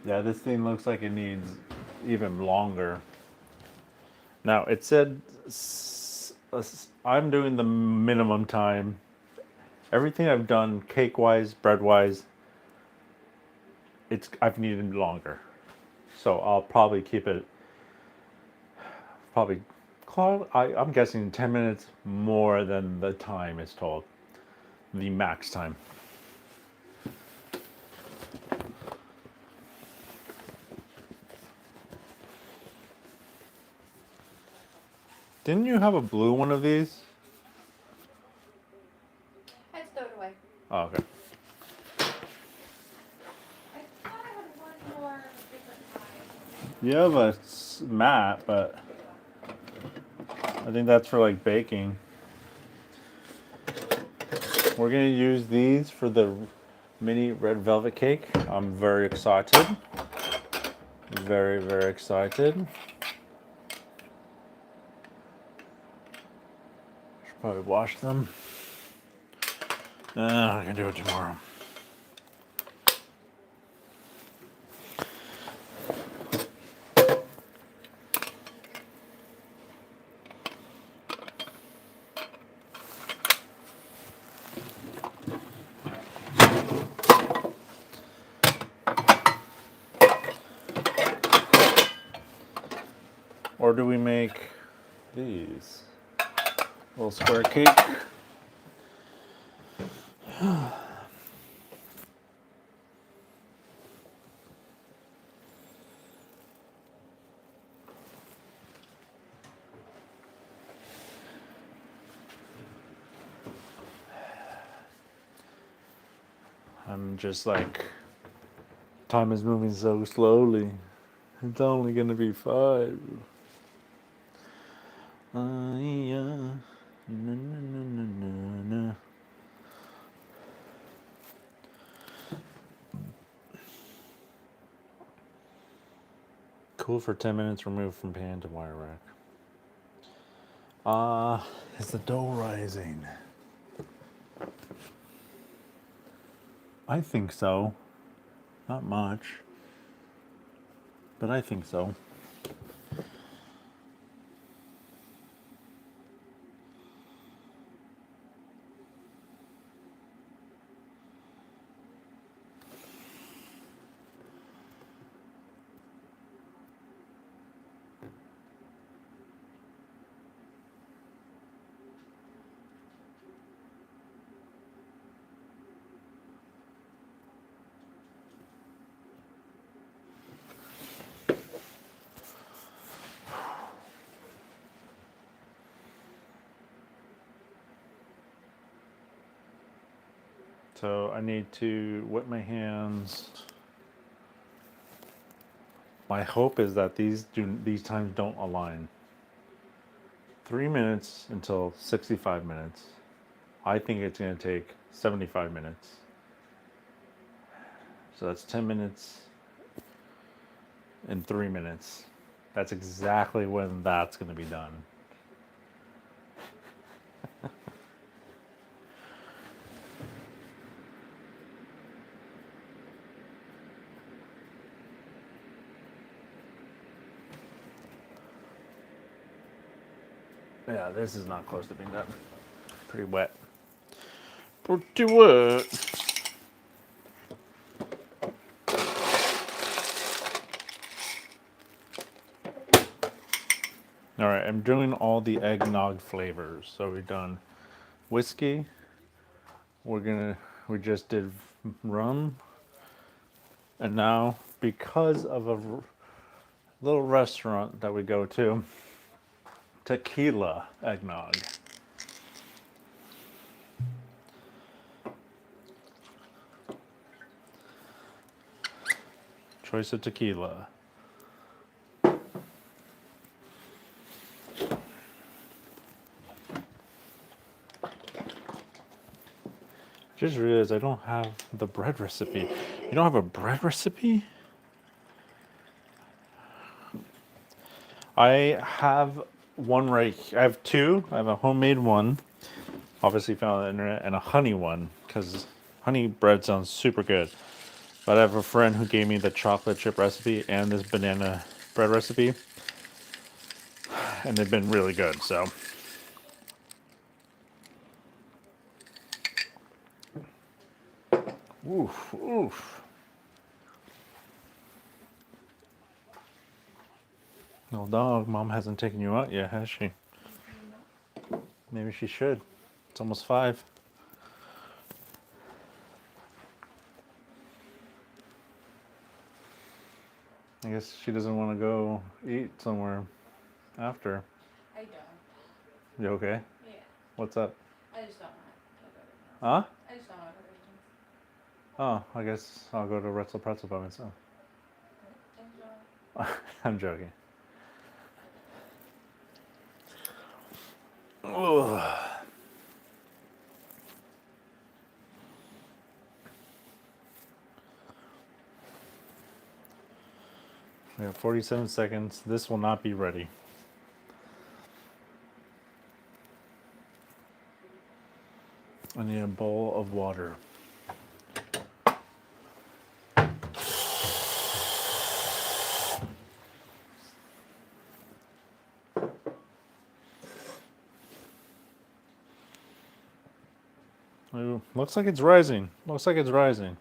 Yeah, this thing looks like it needs even longer. Now, it said I'm doing the minimum time. Everything I've done cake-wise, bread-wise, I've needed longer. So I'll probably keep it probably I'm guessing 10 minutes more than the time is told. The max time. Didn't you have a blue one of these? I stowed away. Oh, okay. I thought I had one more different kind. You have a mat, but I think that's for like baking. We're gonna use these for the mini red velvet cake. I'm very excited. Very, very excited. Should probably wash them. I can do it tomorrow. Or do we make these? Little square cake. I'm just like, time is moving so slowly. It's only gonna be 5. Yeah. Na, na, na, na, na, na. Cool for 10 minutes, removed from pan to wire rack. Is the dough rising? I think so. Not much. But I think so. So I need to wet my hands. My hope is that these times don't align. 3 minutes until 65 minutes. I think it's going to take 75 minutes. So that's 10 minutes and 3 minutes. That's exactly when that's going to be done. Yeah, this is not close to being done. Pretty wet. Pretty wet. All right, I'm doing all the eggnog flavors. So we've done whiskey. We just did rum. And now, because of a little restaurant that we go to, tequila eggnog. Choice of tequila. Just realized I don't have the bread recipe. You don't have a bread recipe? I have one right. I have two. I have a homemade one, obviously found on the internet, and a honey one because honey bread sounds super good. But I have a friend who gave me the chocolate chip recipe and this banana bread recipe, and they've been really good. So. Oof, oof. No dog, mom hasn't taken you out yet, has she? Maybe she should. It's almost 5. I guess she doesn't want to go eat somewhere after. I don't. You okay? Yeah. What's up? I just don't want to go to Huh? I just don't want to go to Oh, I guess I'll go to Retzel Pretzel by myself. Enjoy. I'm joking. Ugh. We have 47 seconds. This will not be ready. I need a bowl of water. Ooh, looks like it's rising. Looks like it's rising.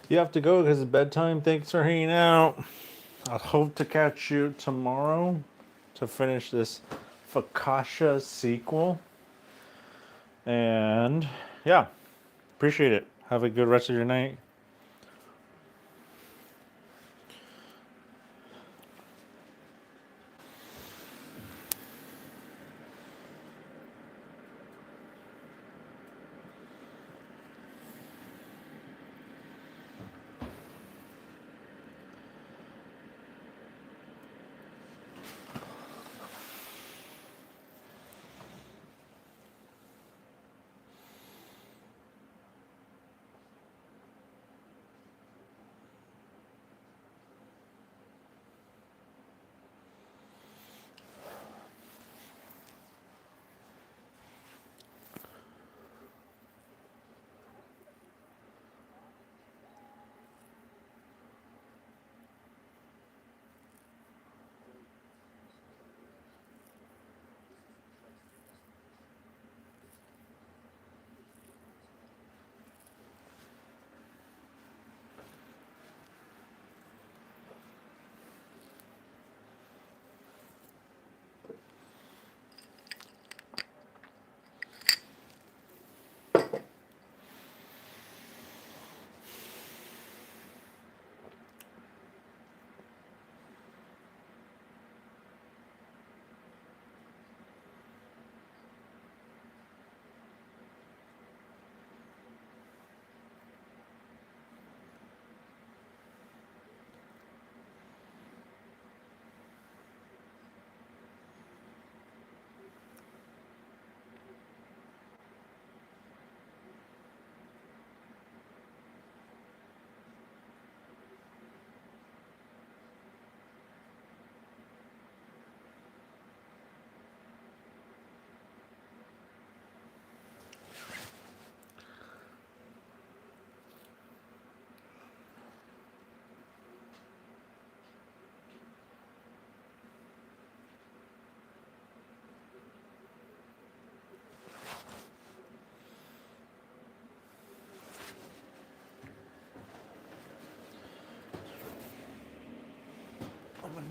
You have to go because it's bedtime. Thanks for hanging out. I hope to catch you tomorrow to finish this Fakasha sequel. And yeah, appreciate it. Have a good rest of your night.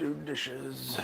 do dishes.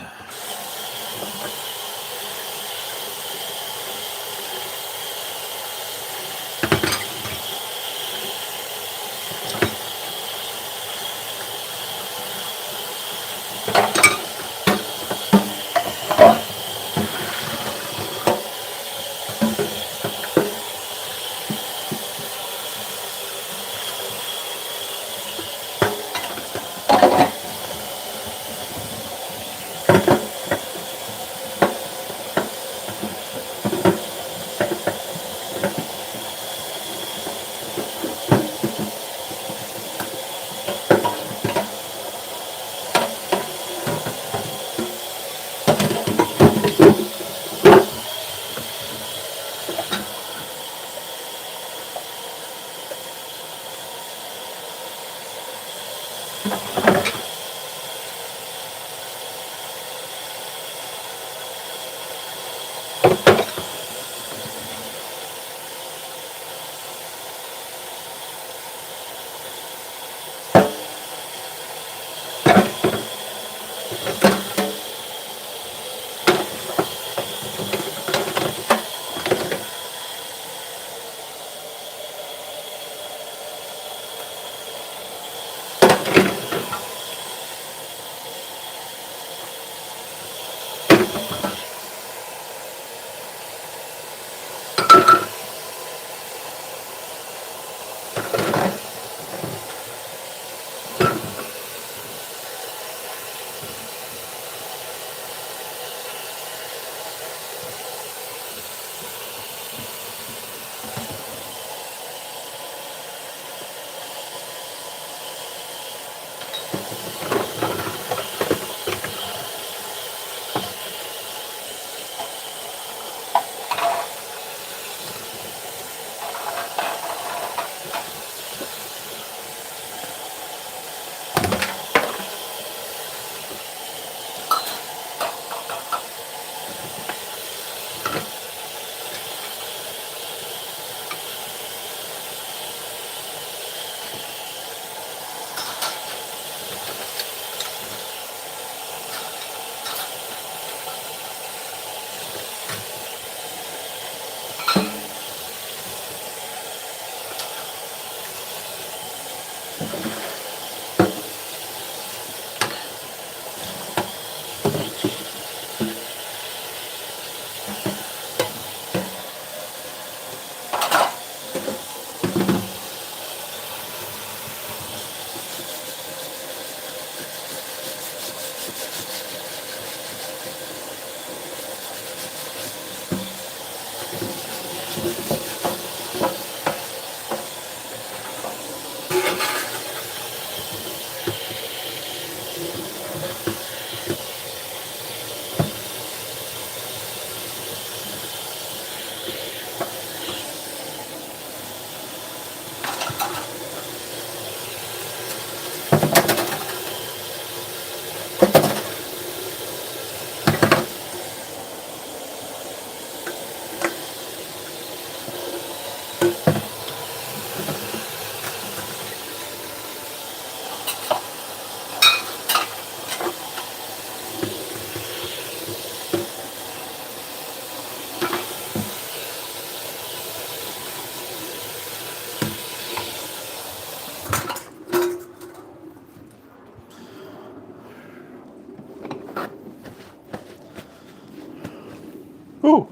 Ooh.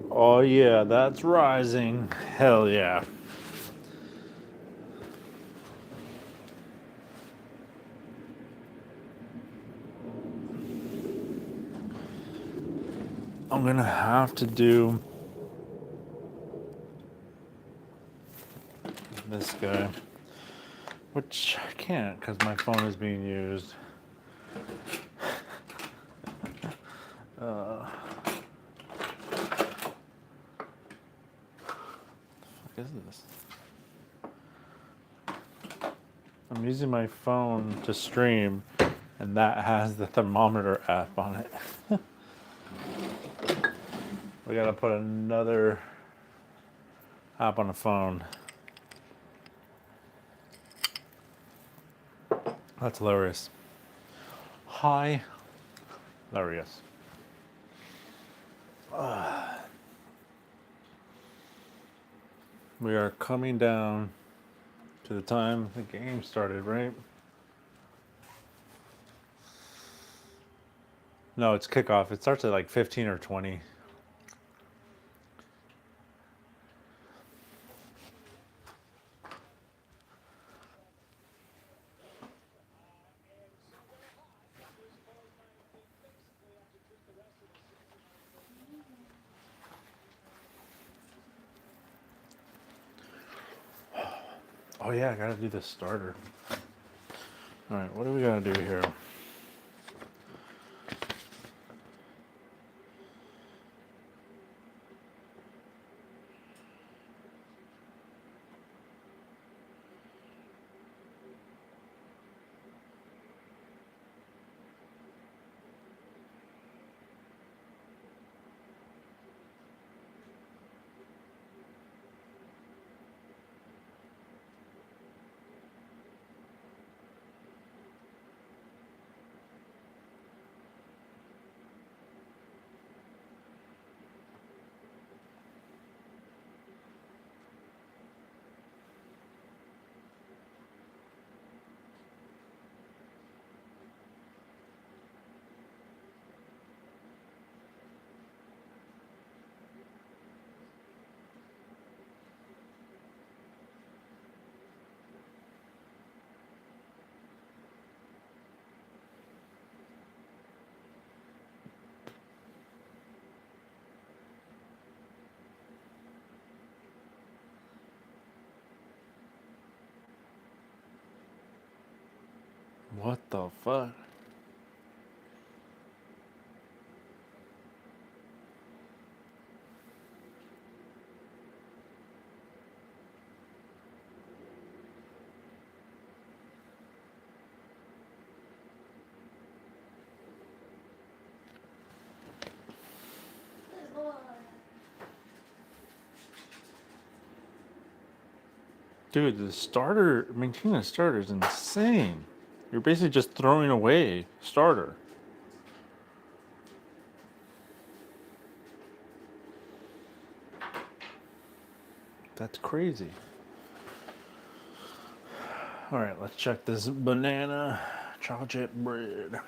Oh yeah, that's rising. Hell yeah. I'm gonna have to do this guy, which I can't because my phone is being used. What is this? I'm using my phone to stream, and that has the thermometer app on it. We gotta put another app on the phone. That's hilarious. Hi. Hilarious. We are coming down to the time the game started, right? No, it's kickoff. It starts at like 15 or 20. Oh yeah, I gotta do the starter. All right, what do we gotta do here? What the fuck? Dude, the starter, maintaining a starter is insane. You're basically just throwing away starter. That's crazy. All right, let's check this banana chocolate chip bread.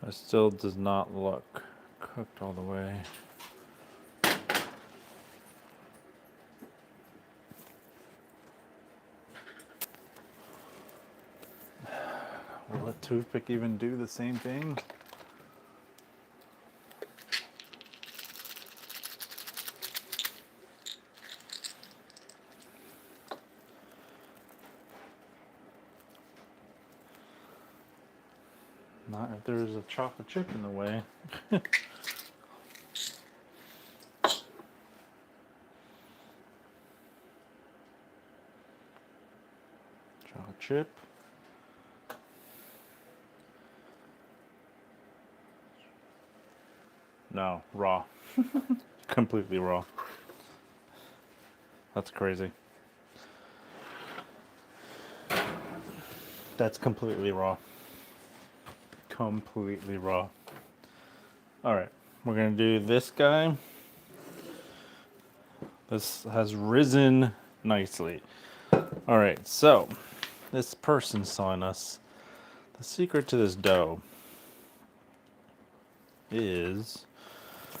It still does not look cooked all the way. Will a toothpick even do the same thing? Not if there's a chocolate chip in the way. Chocolate chip. No, raw. Completely raw. That's crazy. That's completely raw. Completely raw. All right, we're gonna do this guy. This has risen nicely. All right, so this person's telling us the secret to this dough is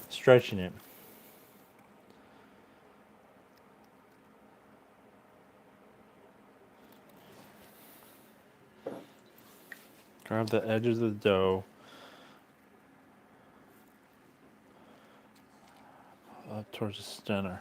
stretching it. Grab the edges of the dough up towards the center.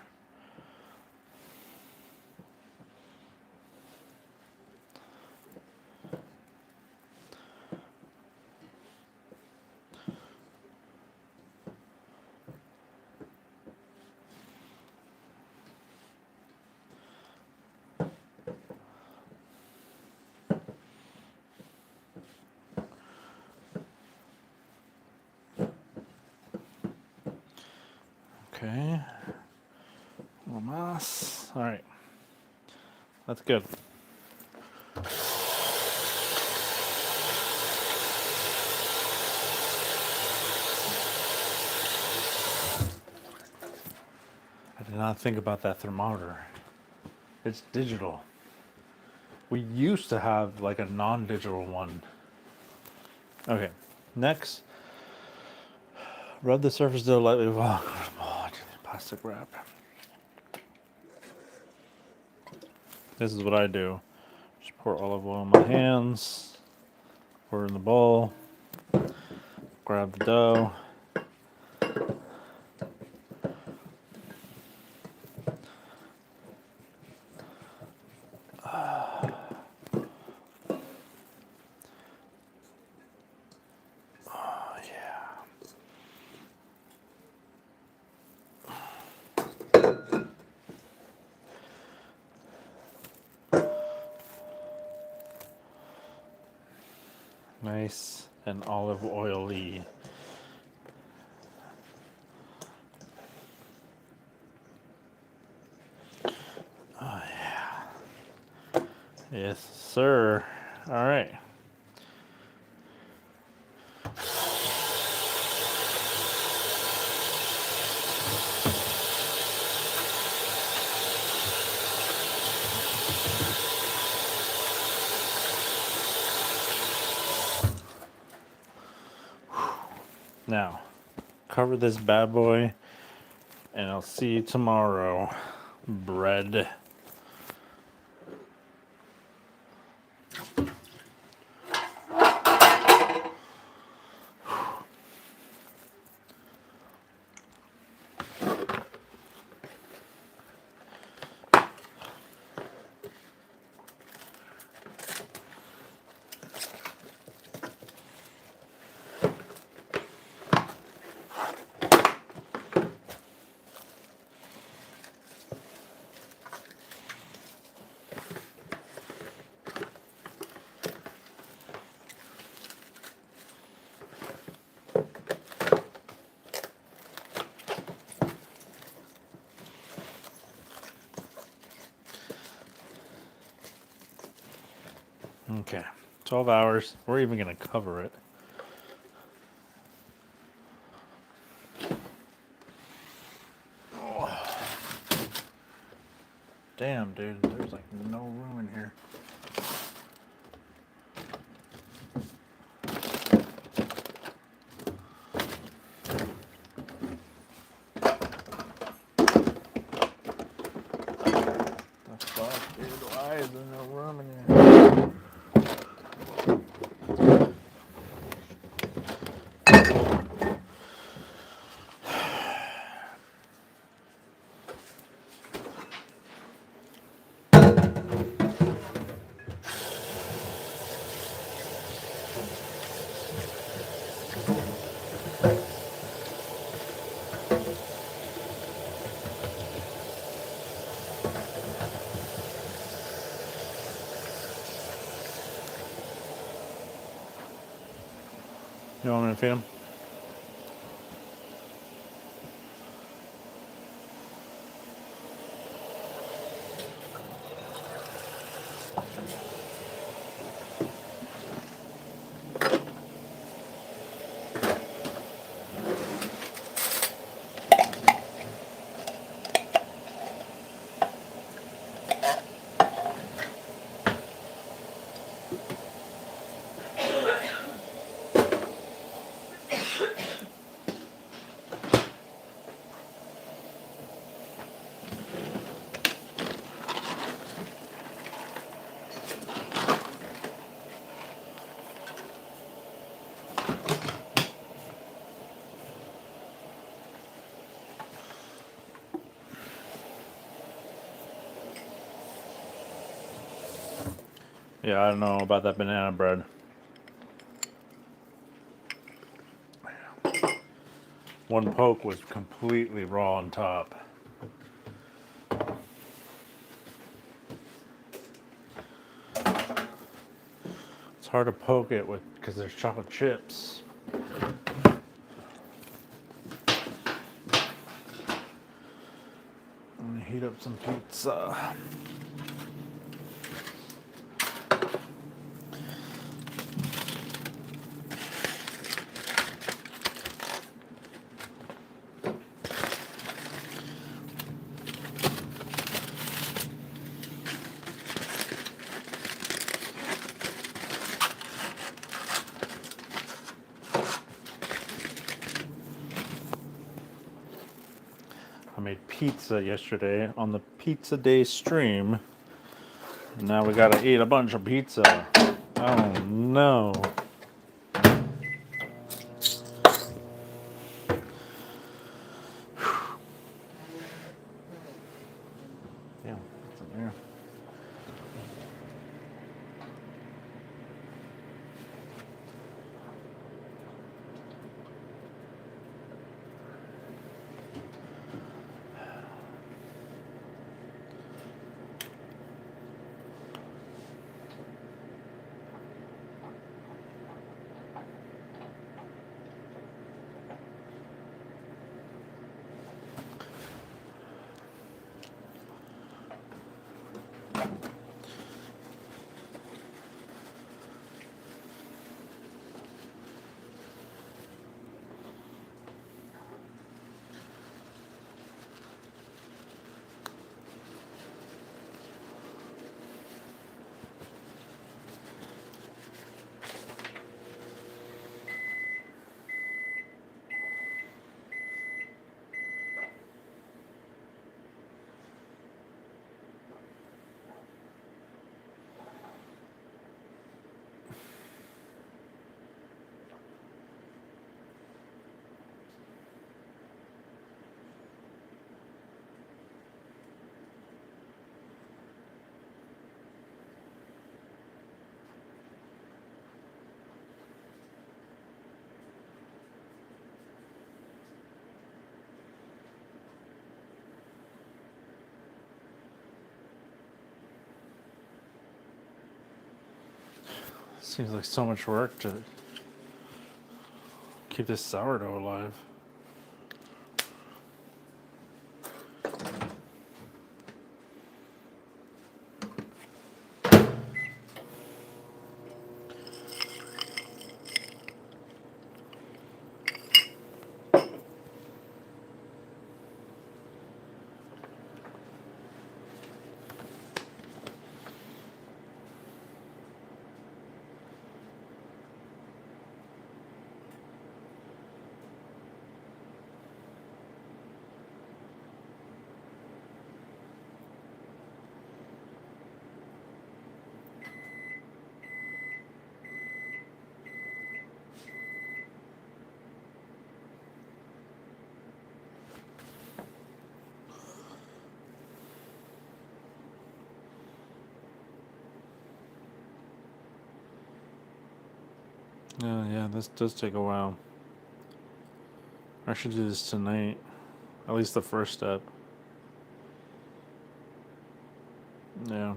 Okay. Más. All right. That's good. I did not think about that thermometer. It's digital. We used to have like a non-digital one. Okay. Next, rub the surface dough lightly with plastic wrap. This is what I do. Just pour olive oil on my hands, pour it in the bowl, grab the dough. Oh, yeah. Nice and olive oily. Oh, yeah. Yes, sir. All right. Now, cover this bad boy, and I'll see you tomorrow. Bread. Okay, 12 hours. We're even going to cover it. Oh. Damn, dude, there's like no room in here. The fuck, dude? Why is there no room in here? You want me to feed him? Yeah, I don't know about that banana bread. One poke was completely raw on top. It's hard to poke it with because there's chocolate chips. heat up some pizza. I made pizza yesterday on the Pizza Day stream. And now we gotta eat a bunch of pizza. Oh no. Damn, what's in there? Seems like so much work to keep this sourdough alive. Yeah, this does take a while. I should do this tonight. At least the first step. Yeah.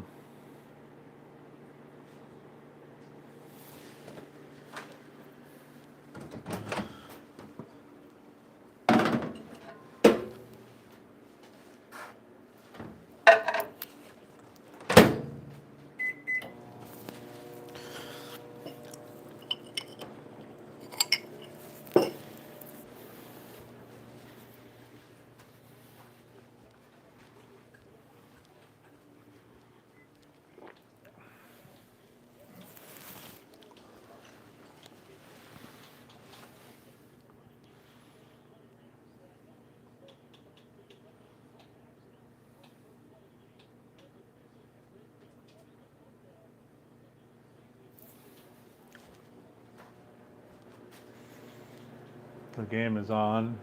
The game is on.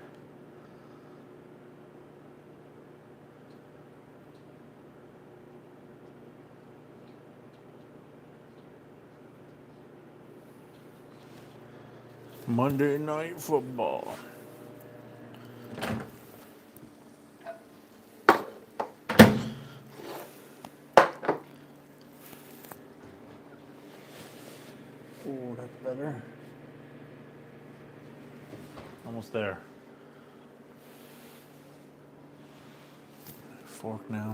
Monday Night Football. Oh, that's better. Almost there. fork now.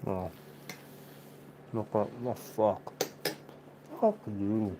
Oh. No, no, fuck. Fuck you.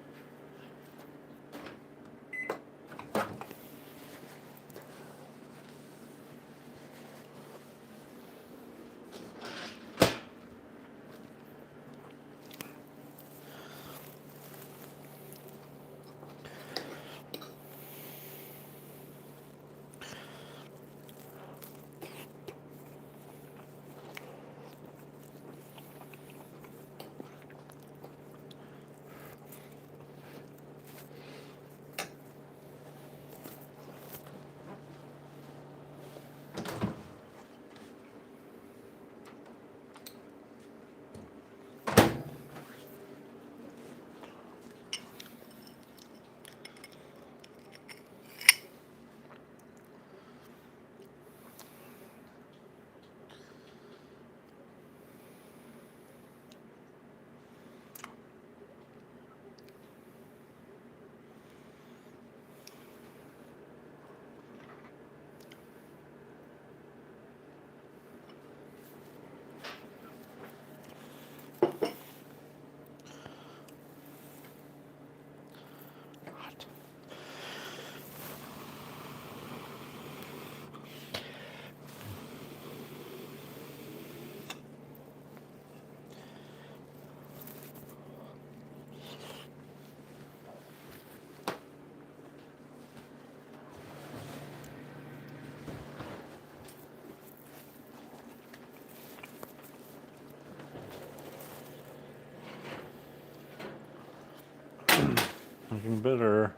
Looking bitter.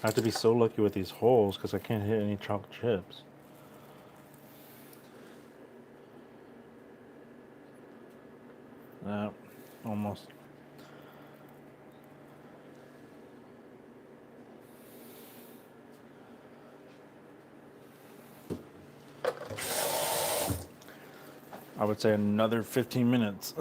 I have to be so lucky with these holes because I can't hit any chalk chips. Almost. I would say another 15 minutes.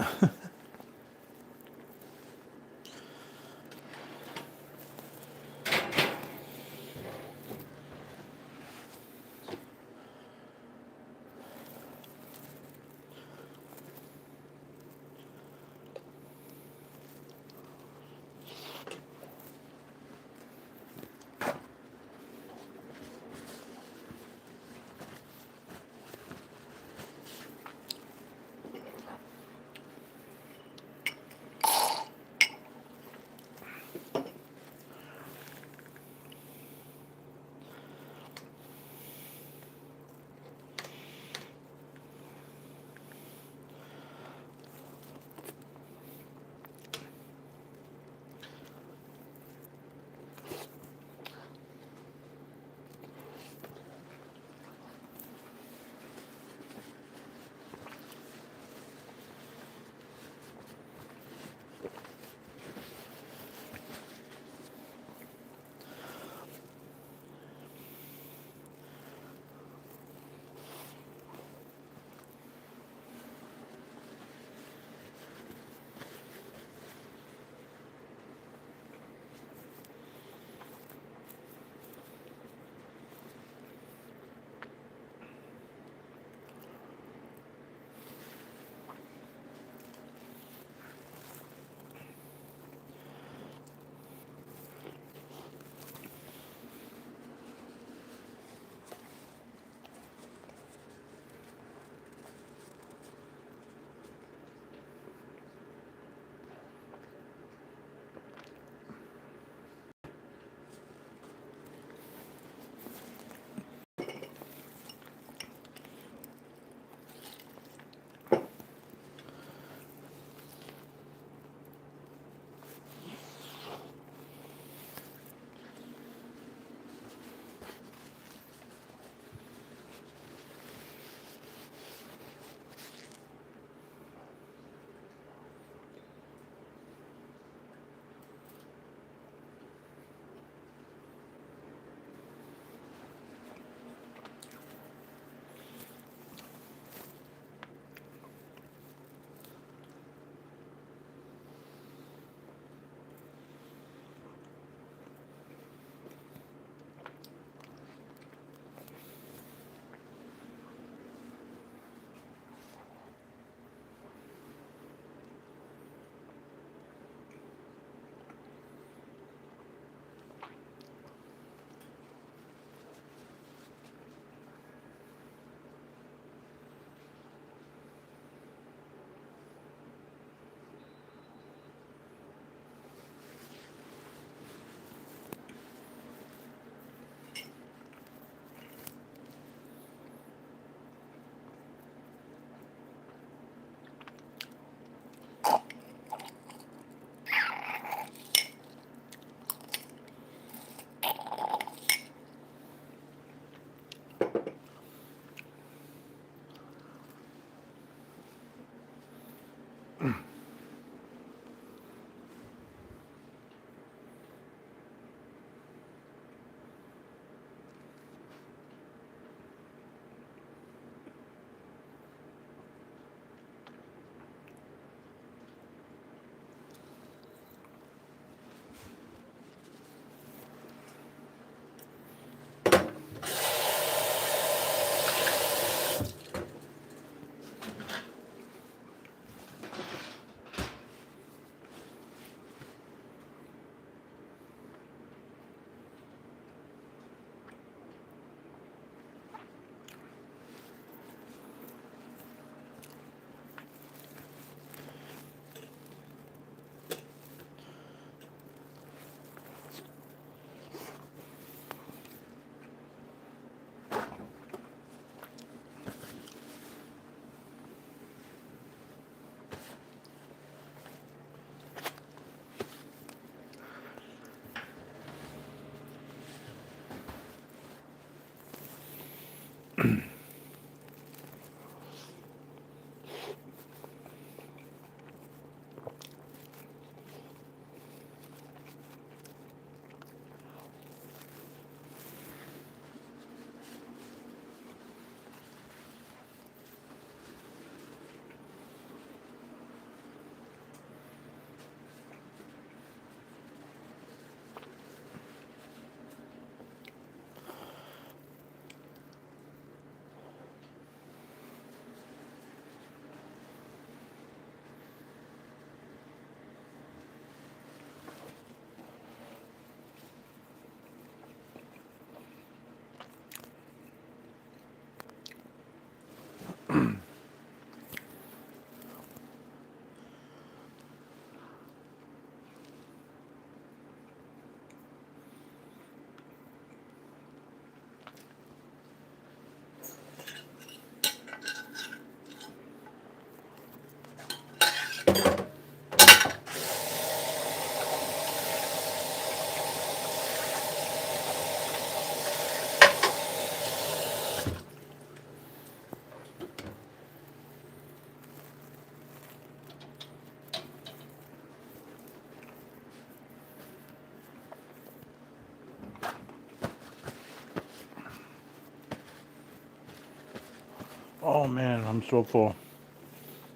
Oh man, I'm so full.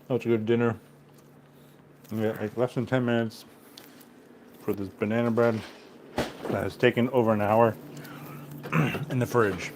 That's a good dinner. We got like less than 10 minutes for this banana bread that has taken over an hour in the fridge.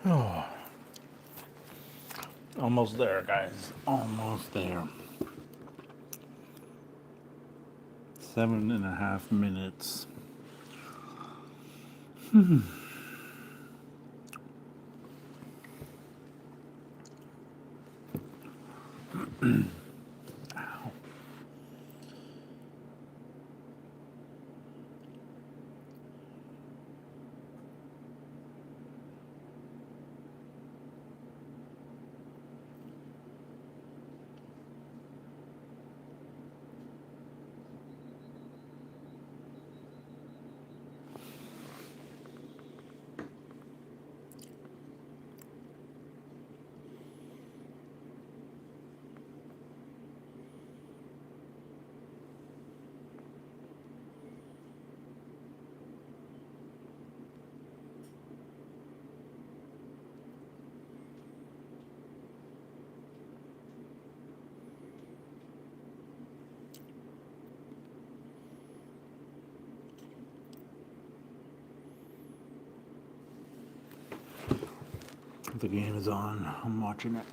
Oh, almost there, guys. Almost there. 7.5 minutes. The game is on. I'm watching it.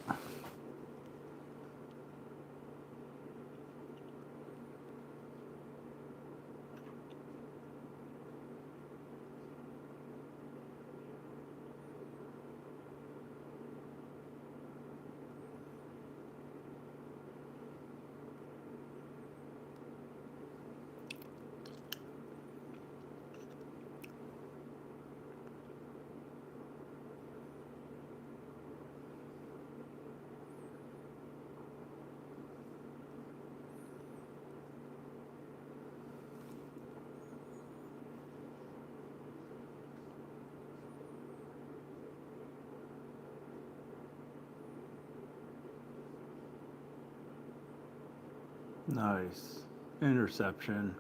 Nice. Interception.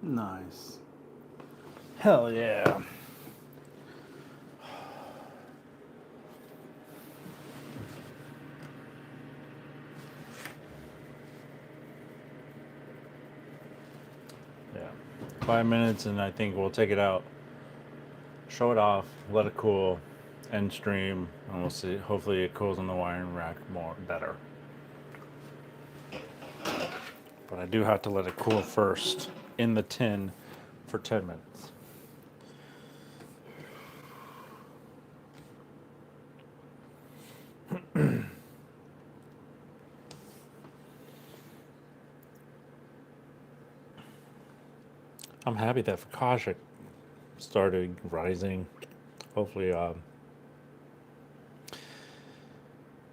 Nice. Hell yeah. Yeah. 5 minutes and I think we'll take it out. Show it off, let it cool, end stream, and we'll see. Hopefully it cools on the wiring rack more better. But I do have to let it cool first in the tin for 10 minutes. I'm happy that Fakasha started rising. Hopefully,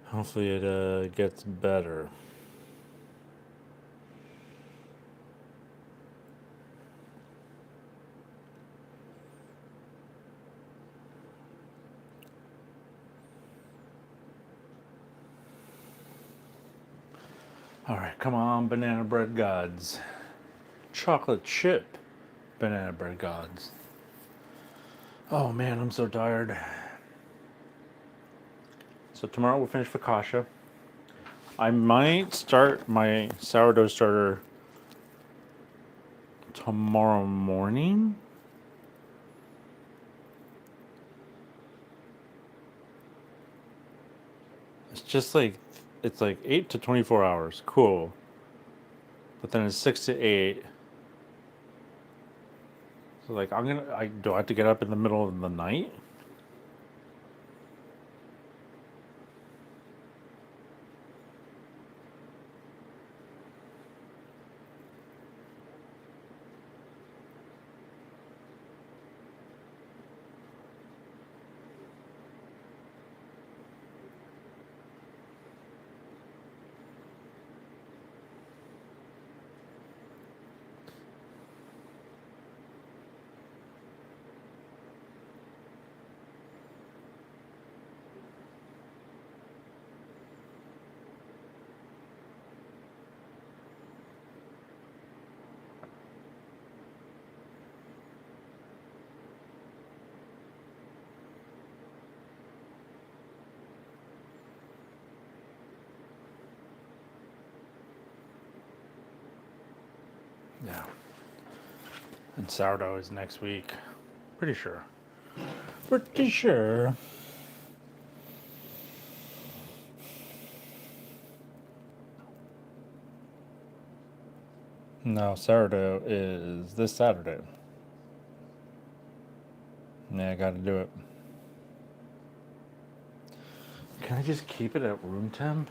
hopefully it gets better. All right, come on, banana bread gods. Chocolate chip banana bread gods. Oh man, I'm so tired. So tomorrow we'll finish Fakasha. I might start my sourdough starter tomorrow morning. It's just like, it's like 8 to 24 hours. Cool. But then it's 6 to 8. So like do I have to get up in the middle of the night? Yeah. And sourdough is next week. Pretty sure. Pretty sure. No, sourdough is this Saturday. Yeah, I gotta do it. Can I just keep it at room temp?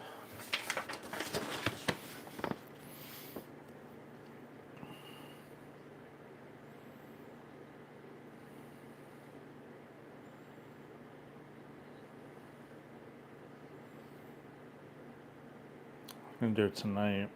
I'm gonna do it tonight.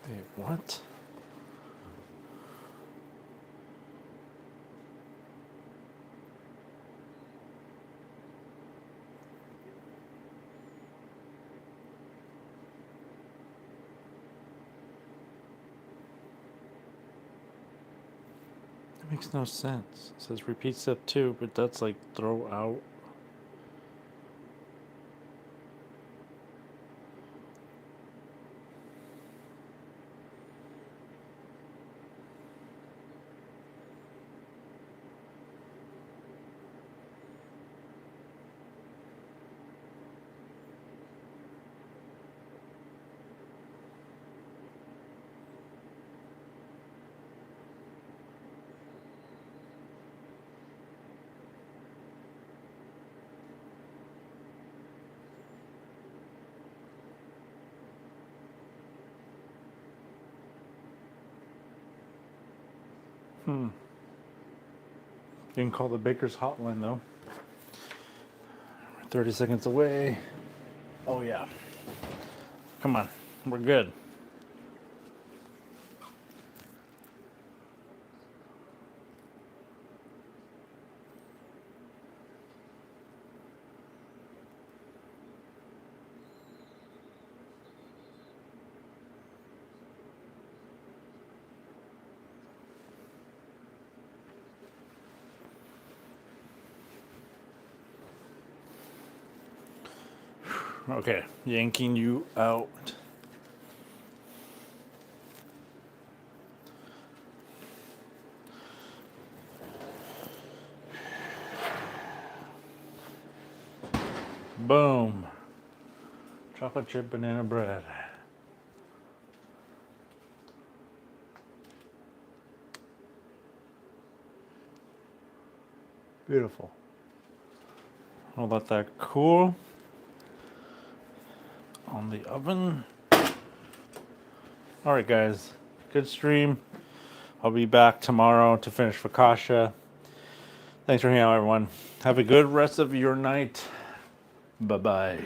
Wait, what? That makes no sense. It says repeat step 2, but that's like throw out. You can call the baker's hotline though. 30 seconds away. Oh, yeah. Come on. We're good. Okay, yanking you out. Boom. Chocolate chip banana bread. Beautiful. I'll let that cool on the oven. All right, guys. Good stream. I'll be back tomorrow to finish Focaccia. Thanks for hanging out, everyone. Have a good rest of your night. Bye-bye.